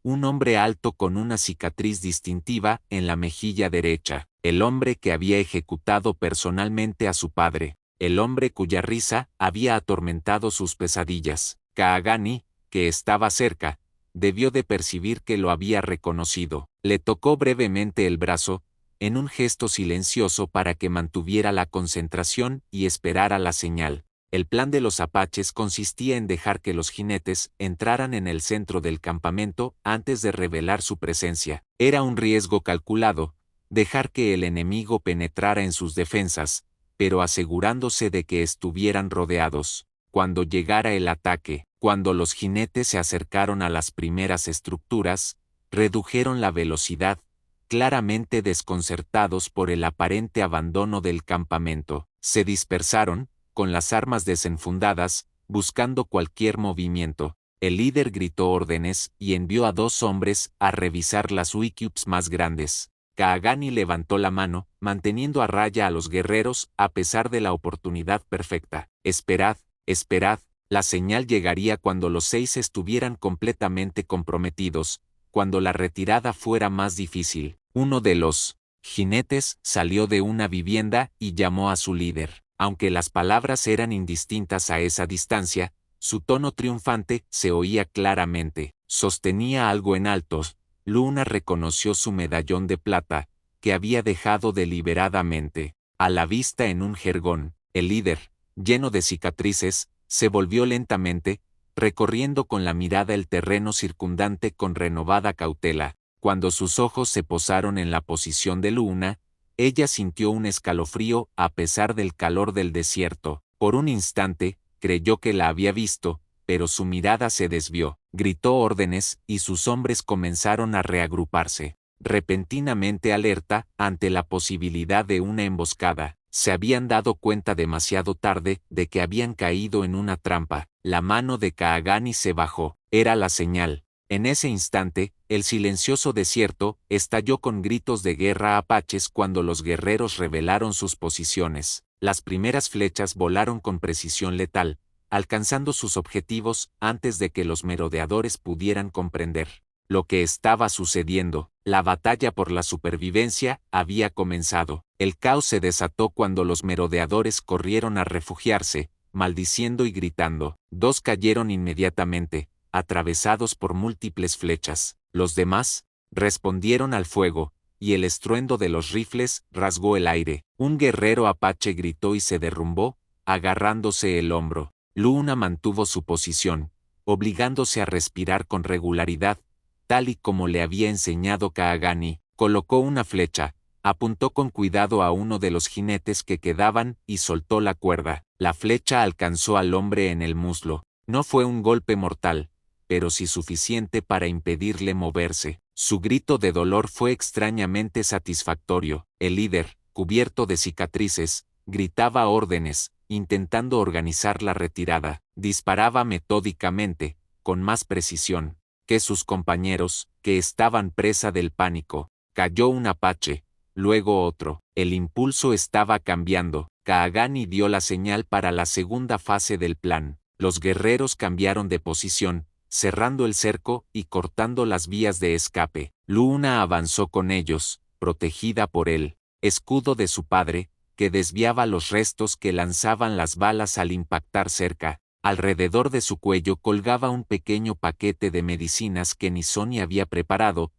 un hombre alto con una cicatriz distintiva en la mejilla derecha, el hombre que había ejecutado personalmente a su padre, el hombre cuya risa había atormentado sus pesadillas. Kaagani, que estaba cerca, debió de percibir que lo había reconocido. Le tocó brevemente el brazo, en un gesto silencioso para que mantuviera la concentración y esperara la señal. El plan de los apaches consistía en dejar que los jinetes entraran en el centro del campamento antes de revelar su presencia. Era un riesgo calculado, dejar que el enemigo penetrara en sus defensas, pero asegurándose de que estuvieran rodeados. Cuando llegara el ataque, cuando los jinetes se acercaron a las primeras estructuras, redujeron la velocidad, claramente desconcertados por el aparente abandono del campamento. Se dispersaron, con las armas desenfundadas, buscando cualquier movimiento. El líder gritó órdenes y envió a 2 hombres a revisar las wickiups más grandes. Kaagani levantó la mano, manteniendo a raya a los guerreros a pesar de la oportunidad perfecta. Esperad, esperad, la señal llegaría cuando los 6 estuvieran completamente comprometidos, cuando la retirada fuera más difícil. Uno de los jinetes salió de una vivienda y llamó a su líder. Aunque las palabras eran indistintas a esa distancia, su tono triunfante se oía claramente. Sostenía algo en alto. Luna reconoció su medallón de plata, que había dejado deliberadamente a la vista en un jergón. El líder, lleno de cicatrices, se volvió lentamente, recorriendo con la mirada el terreno circundante con renovada cautela. Cuando sus ojos se posaron en la posición de Luna, ella sintió un escalofrío a pesar del calor del desierto. Por un instante, creyó que la había visto, pero su mirada se desvió. Gritó órdenes y sus hombres comenzaron a reagruparse. Repentinamente alerta ante la posibilidad de una emboscada, se habían dado cuenta demasiado tarde de que habían caído en una trampa. La mano de Kaagani se bajó. Era la señal. En ese instante, el silencioso desierto estalló con gritos de guerra apaches cuando los guerreros revelaron sus posiciones. Las primeras flechas volaron con precisión letal, alcanzando sus objetivos antes de que los merodeadores pudieran comprender lo que estaba sucediendo. La batalla por la supervivencia había comenzado. El caos se desató cuando los merodeadores corrieron a refugiarse, maldiciendo y gritando. 2 cayeron inmediatamente, atravesados por múltiples flechas. Los demás, respondieron al fuego, y el estruendo de los rifles rasgó el aire. Un guerrero apache gritó y se derrumbó, agarrándose el hombro. Luna mantuvo su posición, obligándose a respirar con regularidad, tal y como le había enseñado Kaagani. Colocó una flecha, apuntó con cuidado a uno de los jinetes que quedaban y soltó la cuerda. La flecha alcanzó al hombre en el muslo. No fue un golpe mortal, pero sí suficiente para impedirle moverse. Su grito de dolor fue extrañamente satisfactorio. El líder, cubierto de cicatrices, gritaba órdenes, intentando organizar la retirada. Disparaba metódicamente, con más precisión que sus compañeros, que estaban presa del pánico. Cayó un apache, luego otro. El impulso estaba cambiando. Kaagani dio la señal para la segunda fase del plan. Los guerreros cambiaron de posición, cerrando el cerco y cortando las vías de escape. Luna avanzó con ellos, protegida por el escudo de su padre, que desviaba los restos que lanzaban las balas al impactar cerca. Alrededor de su cuello colgaba un pequeño paquete de medicinas que Nizoni había preparado,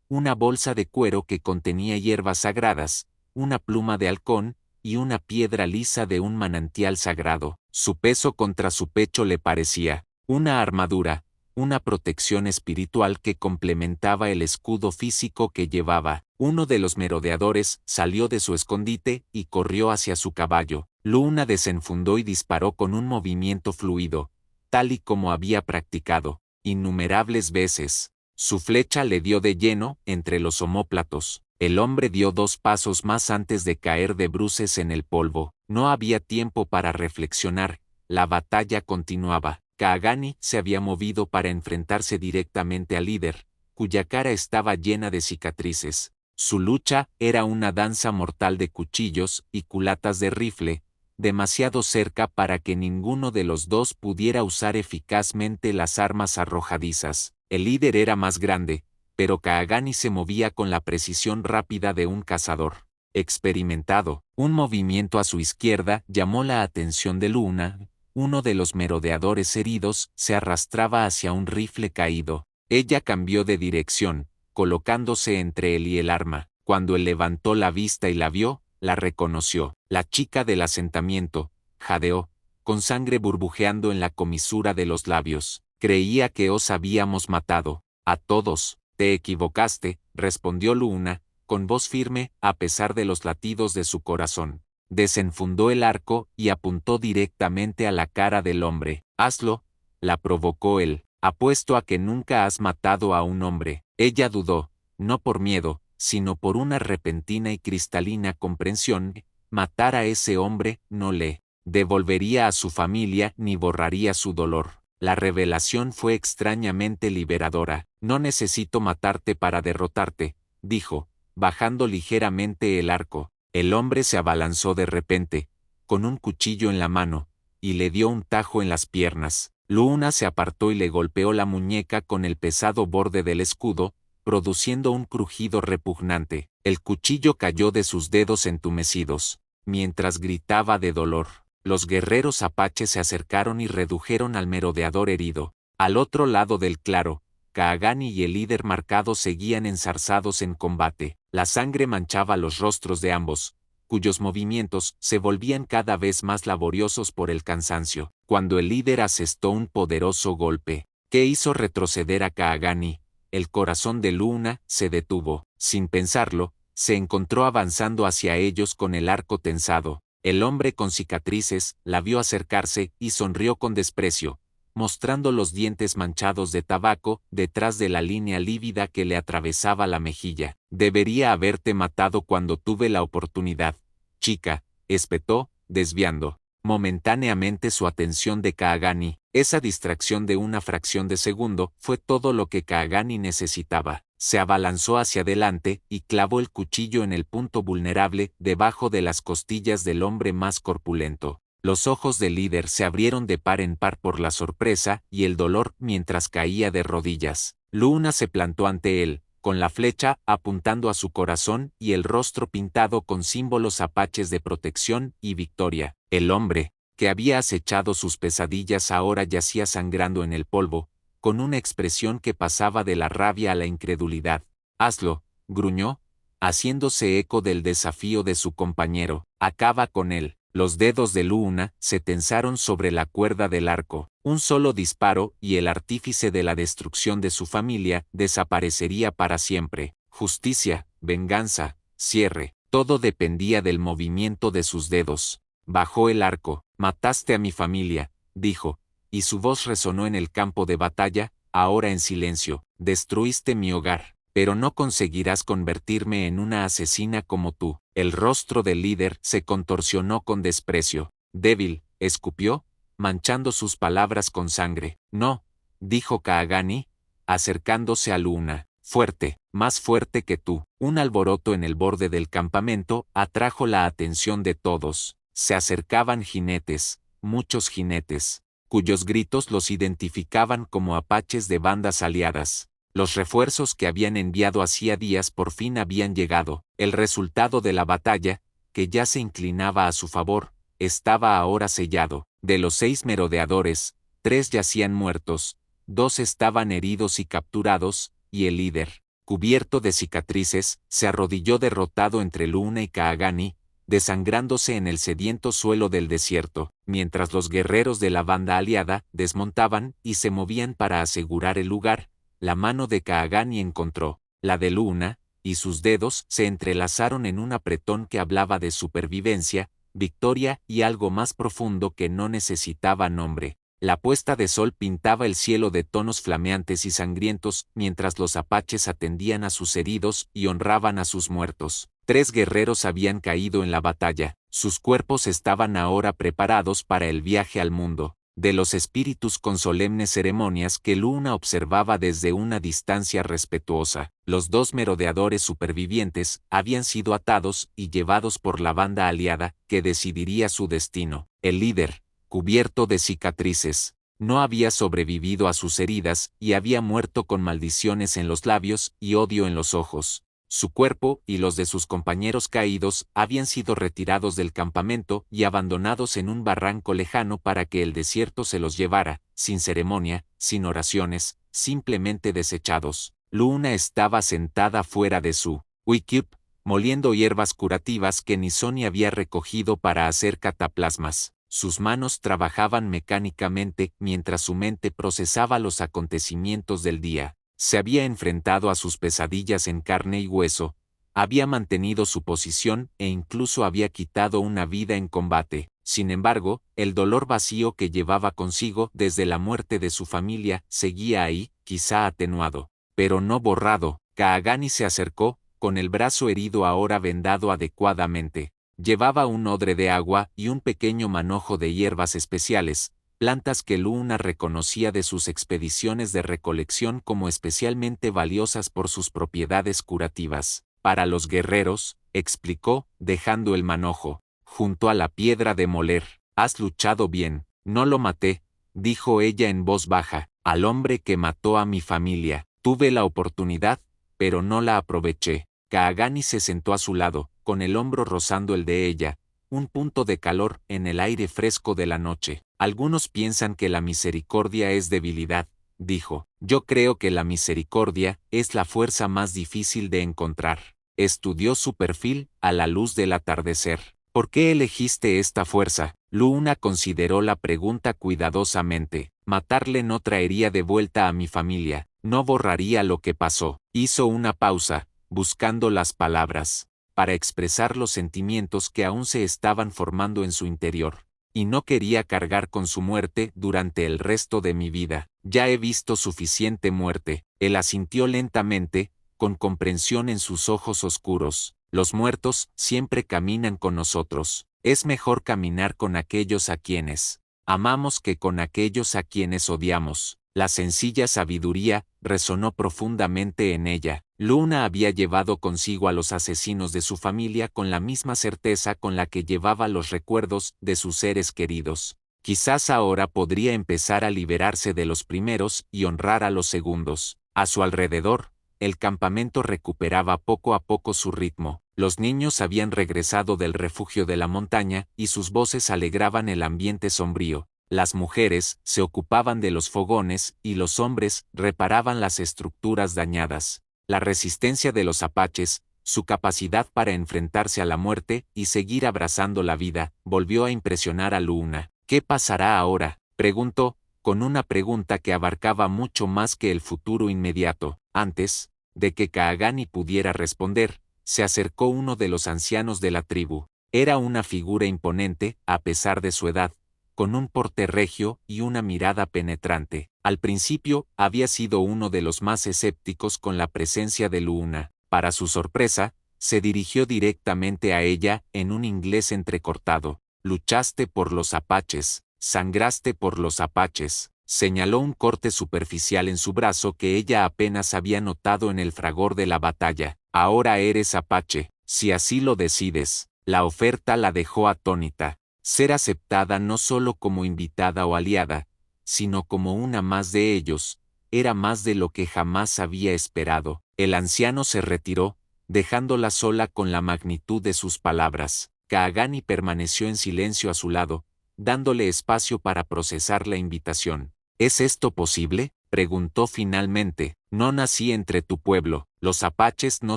una bolsa de cuero que contenía hierbas sagradas, una pluma de halcón y una piedra lisa de un manantial sagrado. Su peso contra su pecho le parecía una armadura, una protección espiritual que complementaba el escudo físico que llevaba. Uno de los merodeadores salió de su escondite y corrió hacia su caballo. Luna desenfundó y disparó con un movimiento fluido, tal y como había practicado innumerables veces. Su flecha le dio de lleno entre los omóplatos. El hombre dio 2 pasos más antes de caer de bruces en el polvo. No había tiempo para reflexionar. La batalla continuaba. Kaagani se había movido para enfrentarse directamente al líder, cuya cara estaba llena de cicatrices. Su lucha era una danza mortal de cuchillos y culatas de rifle, demasiado cerca para que ninguno de los dos pudiera usar eficazmente las armas arrojadizas. El líder era más grande, pero Kaagani se movía con la precisión rápida de un cazador experimentado. Un movimiento a su izquierda llamó la atención de Luna. Uno de los merodeadores heridos se arrastraba hacia un rifle caído. Ella cambió de dirección, colocándose entre él y el arma. Cuando él levantó la vista y la vio, la reconoció. La chica del asentamiento, jadeó, con sangre burbujeando en la comisura de los labios. Creía que os habíamos matado. A todos. Te equivocaste, respondió Luna, con voz firme, a pesar de los latidos de su corazón. Desenfundó el arco y apuntó directamente a la cara del hombre. Hazlo, la provocó él. Apuesto a que nunca has matado a un hombre. Ella dudó, no por miedo, sino por una repentina y cristalina comprensión. Matar a ese hombre no le devolvería a su familia ni borraría su dolor. La revelación fue extrañamente liberadora. No necesito matarte para derrotarte, dijo, bajando ligeramente el arco. El hombre se abalanzó de repente, con un cuchillo en la mano, y le dio un tajo en las piernas. Luna se apartó y le golpeó la muñeca con el pesado borde del escudo, produciendo un crujido repugnante. El cuchillo cayó de sus dedos entumecidos, mientras gritaba de dolor. Los guerreros apaches se acercaron y redujeron al merodeador herido. Al otro lado del claro, Kaagani y el líder marcado seguían enzarzados en combate. La sangre manchaba los rostros de ambos, cuyos movimientos se volvían cada vez más laboriosos por el cansancio. Cuando el líder asestó un poderoso golpe, que hizo retroceder a Kaagani, el corazón de Luna se detuvo. Sin pensarlo, se encontró avanzando hacia ellos con el arco tensado. El hombre con cicatrices la vio acercarse y sonrió con desprecio, mostrando los dientes manchados de tabaco detrás de la línea lívida que le atravesaba la mejilla. Debería haberte matado cuando tuve la oportunidad, chica, espetó, desviando momentáneamente su atención de Kaagani. Esa distracción de una fracción de segundo fue todo lo que Kaagani necesitaba. Se abalanzó hacia adelante y clavó el cuchillo en el punto vulnerable debajo de las costillas del hombre más corpulento. Los ojos del líder se abrieron de par en par por la sorpresa y el dolor mientras caía de rodillas. Luna se plantó ante él, con la flecha apuntando a su corazón y el rostro pintado con símbolos apaches de protección y victoria. El hombre, que había acechado sus pesadillas, ahora yacía sangrando en el polvo, con una expresión que pasaba de la rabia a la incredulidad. Hazlo, gruñó, haciéndose eco del desafío de su compañero. Acaba con él. Los dedos de Luna se tensaron sobre la cuerda del arco. Un solo disparo y el artífice de la destrucción de su familia desaparecería para siempre. Justicia, venganza, cierre, todo dependía del movimiento de sus dedos. Bajó el arco. Mataste a mi familia, dijo, y su voz resonó en el campo de batalla, ahora en silencio. Destruiste mi hogar, pero no conseguirás convertirme en una asesina como tú. El rostro del líder se contorsionó con desprecio. Débil, escupió, manchando sus palabras con sangre. No, dijo Kaagani, acercándose a Luna. Fuerte, más fuerte que tú. Un alboroto en el borde del campamento atrajo la atención de todos. Se acercaban jinetes, muchos jinetes, cuyos gritos los identificaban como apaches de bandas aliadas. Los refuerzos que habían enviado hacía días por fin habían llegado. El resultado de la batalla, que ya se inclinaba a su favor, estaba ahora sellado. De los 6 merodeadores, 3 yacían muertos, 2 estaban heridos y capturados, y el líder, cubierto de cicatrices, se arrodilló derrotado entre Luna y Kaagani, desangrándose en el sediento suelo del desierto, mientras los guerreros de la banda aliada desmontaban y se movían para asegurar el lugar. La mano de Kaagani encontró la de Luna, y sus dedos se entrelazaron en un apretón que hablaba de supervivencia, victoria y algo más profundo que no necesitaba nombre. La puesta de sol pintaba el cielo de tonos flameantes y sangrientos, mientras los apaches atendían a sus heridos y honraban a sus muertos. 3 guerreros habían caído en la batalla, sus cuerpos estaban ahora preparados para el viaje al mundo de los espíritus con solemnes ceremonias que Luna observaba desde una distancia respetuosa. Los 2 merodeadores supervivientes habían sido atados y llevados por la banda aliada que decidiría su destino. El líder, cubierto de cicatrices, no había sobrevivido a sus heridas y había muerto con maldiciones en los labios y odio en los ojos. Su cuerpo y los de sus compañeros caídos habían sido retirados del campamento y abandonados en un barranco lejano para que el desierto se los llevara, sin ceremonia, sin oraciones, simplemente desechados. Luna estaba sentada fuera de su wickiup, moliendo hierbas curativas que Nisoni había recogido para hacer cataplasmas. Sus manos trabajaban mecánicamente mientras su mente procesaba los acontecimientos del día. Se había enfrentado a sus pesadillas en carne y hueso, había mantenido su posición e incluso había quitado una vida en combate. Sin embargo, el dolor vacío que llevaba consigo desde la muerte de su familia seguía ahí, quizá atenuado, pero no borrado. Kaagani se acercó, con el brazo herido ahora vendado adecuadamente. Llevaba un odre de agua y un pequeño manojo de hierbas especiales, plantas que Luna reconocía de sus expediciones de recolección como especialmente valiosas por sus propiedades curativas. Para los guerreros, explicó, dejando el manojo junto a la piedra de moler. Has luchado bien. No lo maté, dijo ella en voz baja, al hombre que mató a mi familia. Tuve la oportunidad, pero no la aproveché. Kaagani se sentó a su lado, con el hombro rozando el de ella, un punto de calor en el aire fresco de la noche. Algunos piensan que la misericordia es debilidad, dijo. Yo creo que la misericordia es la fuerza más difícil de encontrar. Estudió su perfil a la luz del atardecer. ¿Por qué elegiste esta fuerza? Luna consideró la pregunta cuidadosamente. Matarle no traería de vuelta a mi familia, no borraría lo que pasó. Hizo una pausa, buscando las palabras para expresar los sentimientos que aún se estaban formando en su interior. Y no quería cargar con su muerte durante el resto de mi vida. Ya he visto suficiente muerte. Él asintió lentamente, con comprensión en sus ojos oscuros. Los muertos siempre caminan con nosotros. Es mejor caminar con aquellos a quienes amamos que con aquellos a quienes odiamos. La sencilla sabiduría resonó profundamente en ella. Luna había llevado consigo a los asesinos de su familia con la misma certeza con la que llevaba los recuerdos de sus seres queridos. Quizás ahora podría empezar a liberarse de los primeros y honrar a los segundos. A su alrededor, el campamento recuperaba poco a poco su ritmo. Los niños habían regresado del refugio de la montaña y sus voces alegraban el ambiente sombrío. Las mujeres se ocupaban de los fogones y los hombres reparaban las estructuras dañadas. La resistencia de los apaches, su capacidad para enfrentarse a la muerte y seguir abrazando la vida, volvió a impresionar a Luna. ¿Qué pasará ahora?, preguntó, con una pregunta que abarcaba mucho más que el futuro inmediato. Antes de que Kaagani pudiera responder, se acercó uno de los ancianos de la tribu. Era una figura imponente, a pesar de su edad, con un porte regio y una mirada penetrante. Al principio, había sido uno de los más escépticos con la presencia de Luna. Para su sorpresa, se dirigió directamente a ella en un inglés entrecortado. «Luchaste por los apaches, sangraste por los apaches», señaló un corte superficial en su brazo que ella apenas había notado en el fragor de la batalla. «Ahora eres apache, si así lo decides». La oferta la dejó atónita. Ser aceptada no solo como invitada o aliada, sino como una más de ellos, era más de lo que jamás había esperado. El anciano se retiró, dejándola sola con la magnitud de sus palabras. Kaagani permaneció en silencio a su lado, dándole espacio para procesar la invitación. ¿Es esto posible?, preguntó finalmente. «No nací entre tu pueblo. Los apaches no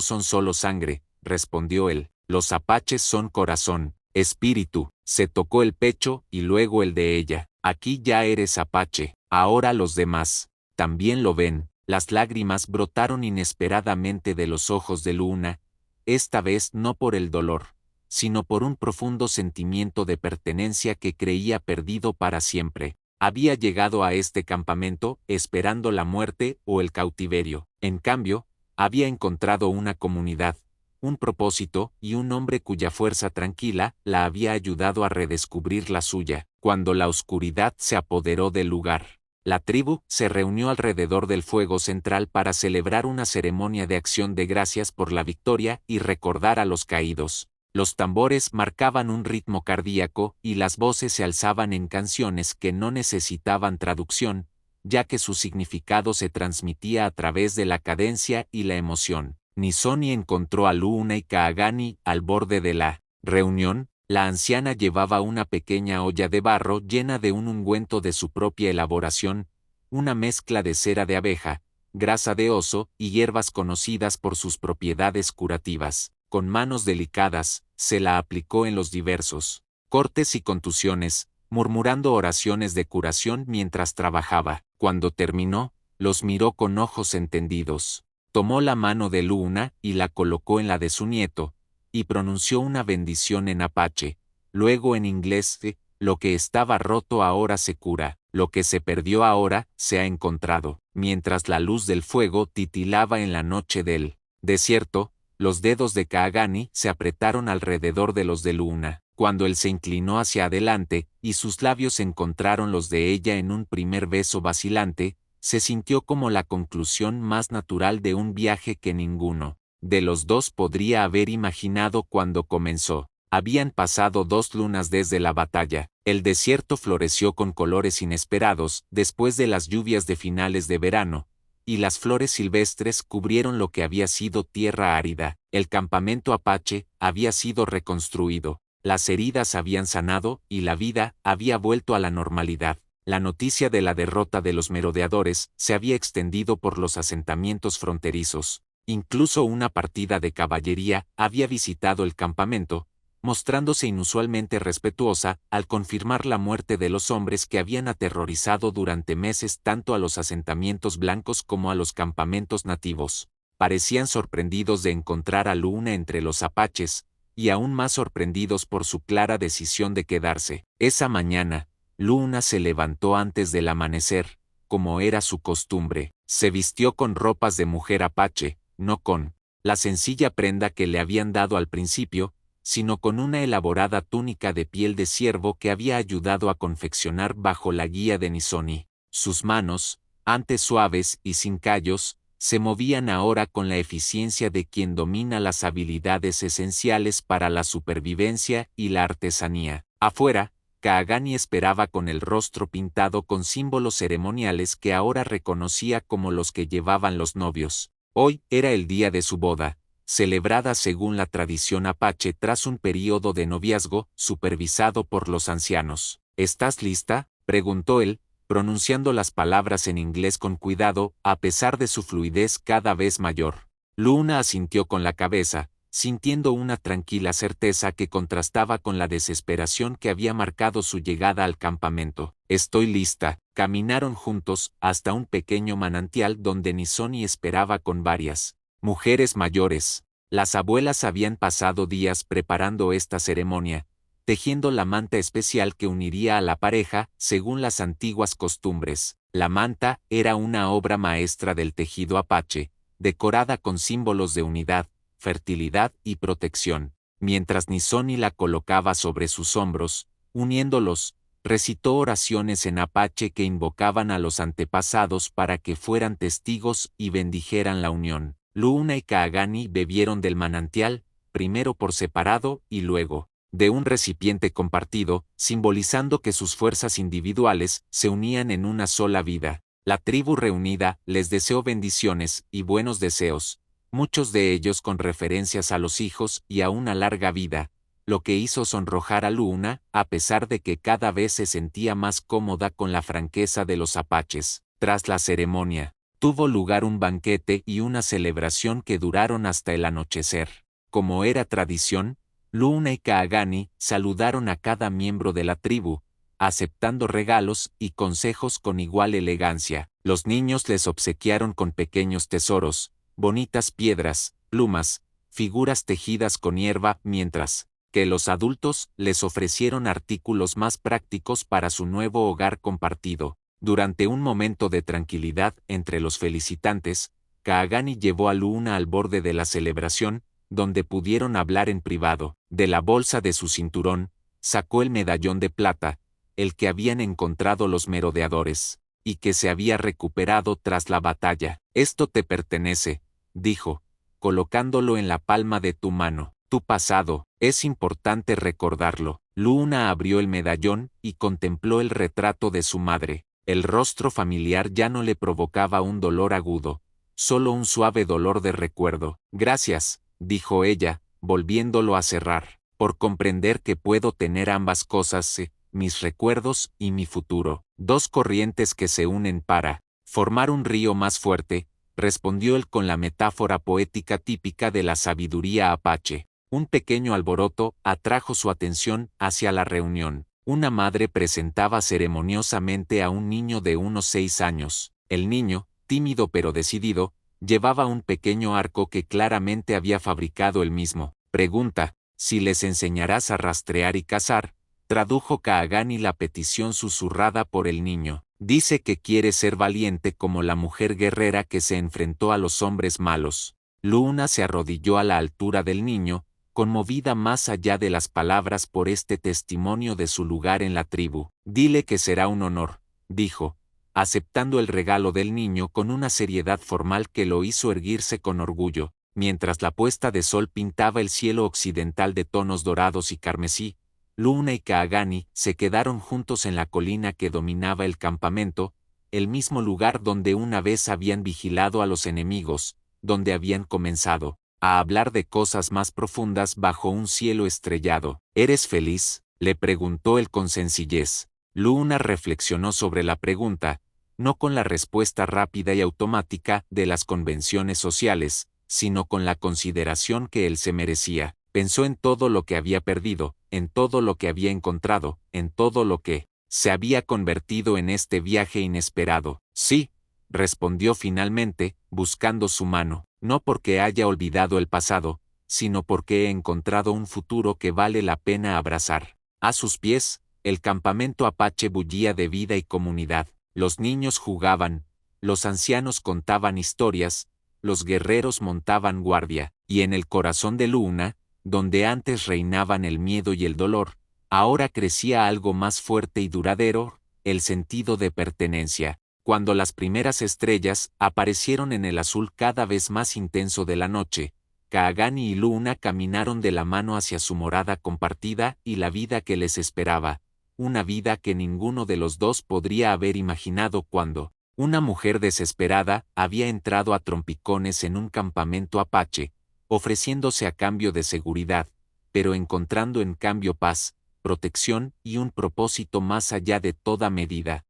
son solo sangre», respondió él. «Los apaches son corazón, espíritu». Se tocó el pecho y luego el de ella. «Aquí ya eres apache, ahora los demás también lo ven». Las lágrimas brotaron inesperadamente de los ojos de Luna, esta vez no por el dolor, sino por un profundo sentimiento de pertenencia que creía perdido para siempre. Había llegado a este campamento esperando la muerte o el cautiverio. En cambio, había encontrado una comunidad, un propósito y un hombre cuya fuerza tranquila la había ayudado a redescubrir la suya. Cuando la oscuridad se apoderó del lugar, la tribu se reunió alrededor del fuego central para celebrar una ceremonia de acción de gracias por la victoria y recordar a los caídos. Los tambores marcaban un ritmo cardíaco y las voces se alzaban en canciones que no necesitaban traducción, ya que su significado se transmitía a través de la cadencia y la emoción. Nisoni encontró a Luna y Kaagani al borde de la reunión. La anciana llevaba una pequeña olla de barro llena de un ungüento de su propia elaboración, una mezcla de cera de abeja, grasa de oso y hierbas conocidas por sus propiedades curativas. Con manos delicadas, se la aplicó en los diversos cortes y contusiones, murmurando oraciones de curación mientras trabajaba. Cuando terminó, los miró con ojos entendidos. Tomó la mano de Luna y la colocó en la de su nieto, y pronunció una bendición en apache, luego en inglés: «Lo que estaba roto ahora se cura, lo que se perdió ahora se ha encontrado». Mientras la luz del fuego titilaba en la noche del desierto, los dedos de Kaagani se apretaron alrededor de los de Luna. Cuando él se inclinó hacia adelante y sus labios encontraron los de ella en un primer beso vacilante, se sintió como la conclusión más natural de un viaje que ninguno de los dos podría haber imaginado cuando comenzó. Habían pasado 2 lunas desde la batalla. El desierto floreció con colores inesperados después de las lluvias de finales de verano, y las flores silvestres cubrieron lo que había sido tierra árida. El campamento apache había sido reconstruido, las heridas habían sanado y la vida había vuelto a la normalidad. La noticia de la derrota de los merodeadores se había extendido por los asentamientos fronterizos. Incluso una partida de caballería había visitado el campamento, mostrándose inusualmente respetuosa al confirmar la muerte de los hombres que habían aterrorizado durante meses tanto a los asentamientos blancos como a los campamentos nativos. Parecían sorprendidos de encontrar a Luna entre los apaches, y aún más sorprendidos por su clara decisión de quedarse. Esa mañana, Luna se levantó antes del amanecer, como era su costumbre. Se vistió con ropas de mujer apache, no con la sencilla prenda que le habían dado al principio, sino con una elaborada túnica de piel de ciervo que había ayudado a confeccionar bajo la guía de Nisoni. Sus manos, antes suaves y sin callos, se movían ahora con la eficiencia de quien domina las habilidades esenciales para la supervivencia y la artesanía. Afuera, Kaagani esperaba con el rostro pintado con símbolos ceremoniales que ahora reconocía como los que llevaban los novios. Hoy era el día de su boda, celebrada según la tradición apache tras un período de noviazgo supervisado por los ancianos. ¿Estás lista?, preguntó él, pronunciando las palabras en inglés con cuidado a pesar de su fluidez cada vez mayor. Luna asintió con la cabeza, sintiendo una tranquila certeza que contrastaba con la desesperación que había marcado su llegada al campamento. Estoy lista. Caminaron juntos hasta un pequeño manantial donde Nizoni esperaba con varias mujeres mayores. Las abuelas habían pasado días preparando esta ceremonia, tejiendo la manta especial que uniría a la pareja según las antiguas costumbres. La manta era una obra maestra del tejido apache, decorada con símbolos de unidad, fertilidad y protección. Mientras Nizoni la colocaba sobre sus hombros, uniéndolos, recitó oraciones en apache que invocaban a los antepasados para que fueran testigos y bendijeran la unión. Luna y Kaagani bebieron del manantial, primero por separado y luego de un recipiente compartido, simbolizando que sus fuerzas individuales se unían en una sola vida. La tribu reunida les deseó bendiciones y buenos deseos, muchos de ellos con referencias a los hijos y a una larga vida, lo que hizo sonrojar a Luna, a pesar de que cada vez se sentía más cómoda con la franqueza de los apaches. Tras la ceremonia, tuvo lugar un banquete y una celebración que duraron hasta el anochecer. Como era tradición, Luna y Kaagani saludaron a cada miembro de la tribu, aceptando regalos y consejos con igual elegancia. Los niños les obsequiaron con pequeños tesoros, bonitas piedras, plumas, figuras tejidas con hierba, mientras que los adultos les ofrecieron artículos más prácticos para su nuevo hogar compartido. Durante un momento de tranquilidad entre los felicitantes, Kaagani llevó a Luna al borde de la celebración, donde pudieron hablar en privado. De la bolsa de su cinturón, sacó el medallón de plata, el que habían encontrado los merodeadores, y que se había recuperado tras la batalla. Esto te pertenece, dijo, colocándolo en la palma de tu mano. Tu pasado, es importante recordarlo. Luna abrió el medallón y contempló el retrato de su madre. El rostro familiar ya no le provocaba un dolor agudo, solo un suave dolor de recuerdo. Gracias, dijo ella, volviéndolo a cerrar, por comprender que puedo tener ambas cosas, mis recuerdos y mi futuro. Dos corrientes que se unen para formar un río más fuerte, respondió él con la metáfora poética típica de la sabiduría apache. Un pequeño alboroto atrajo su atención hacia la reunión. Una madre presentaba ceremoniosamente a un niño de unos 6 años. El niño, tímido pero decidido, llevaba un pequeño arco que claramente había fabricado él mismo. Pregunta, si les enseñarás a rastrear y cazar, tradujo Kaagani la petición susurrada por el niño. Dice que quiere ser valiente como la mujer guerrera que se enfrentó a los hombres malos. Luna se arrodilló a la altura del niño, conmovida más allá de las palabras por este testimonio de su lugar en la tribu. Dile que será un honor, dijo, aceptando el regalo del niño con una seriedad formal que lo hizo erguirse con orgullo, mientras la puesta de sol pintaba el cielo occidental de tonos dorados y carmesí. Luna y Kaagani se quedaron juntos en la colina que dominaba el campamento, el mismo lugar donde una vez habían vigilado a los enemigos, donde habían comenzado a hablar de cosas más profundas bajo un cielo estrellado. ¿Eres feliz?, le preguntó él con sencillez. Luna reflexionó sobre la pregunta, no con la respuesta rápida y automática de las convenciones sociales, sino con la consideración que él se merecía. Pensó en todo lo que había perdido, en todo lo que había encontrado, en todo lo que se había convertido en este viaje inesperado. Sí, respondió finalmente, buscando su mano, no porque haya olvidado el pasado, sino porque he encontrado un futuro que vale la pena abrazar. A sus pies, el campamento apache bullía de vida y comunidad. Los niños jugaban, los ancianos contaban historias, los guerreros montaban guardia, y en el corazón de Luna, donde antes reinaban el miedo y el dolor, ahora crecía algo más fuerte y duradero, el sentido de pertenencia. Cuando las primeras estrellas aparecieron en el azul cada vez más intenso de la noche, Kaagani y Luna caminaron de la mano hacia su morada compartida y la vida que les esperaba, una vida que ninguno de los dos podría haber imaginado cuando una mujer desesperada había entrado a trompicones en un campamento apache, ofreciéndose a cambio de seguridad, pero encontrando en cambio paz, protección y un propósito más allá de toda medida.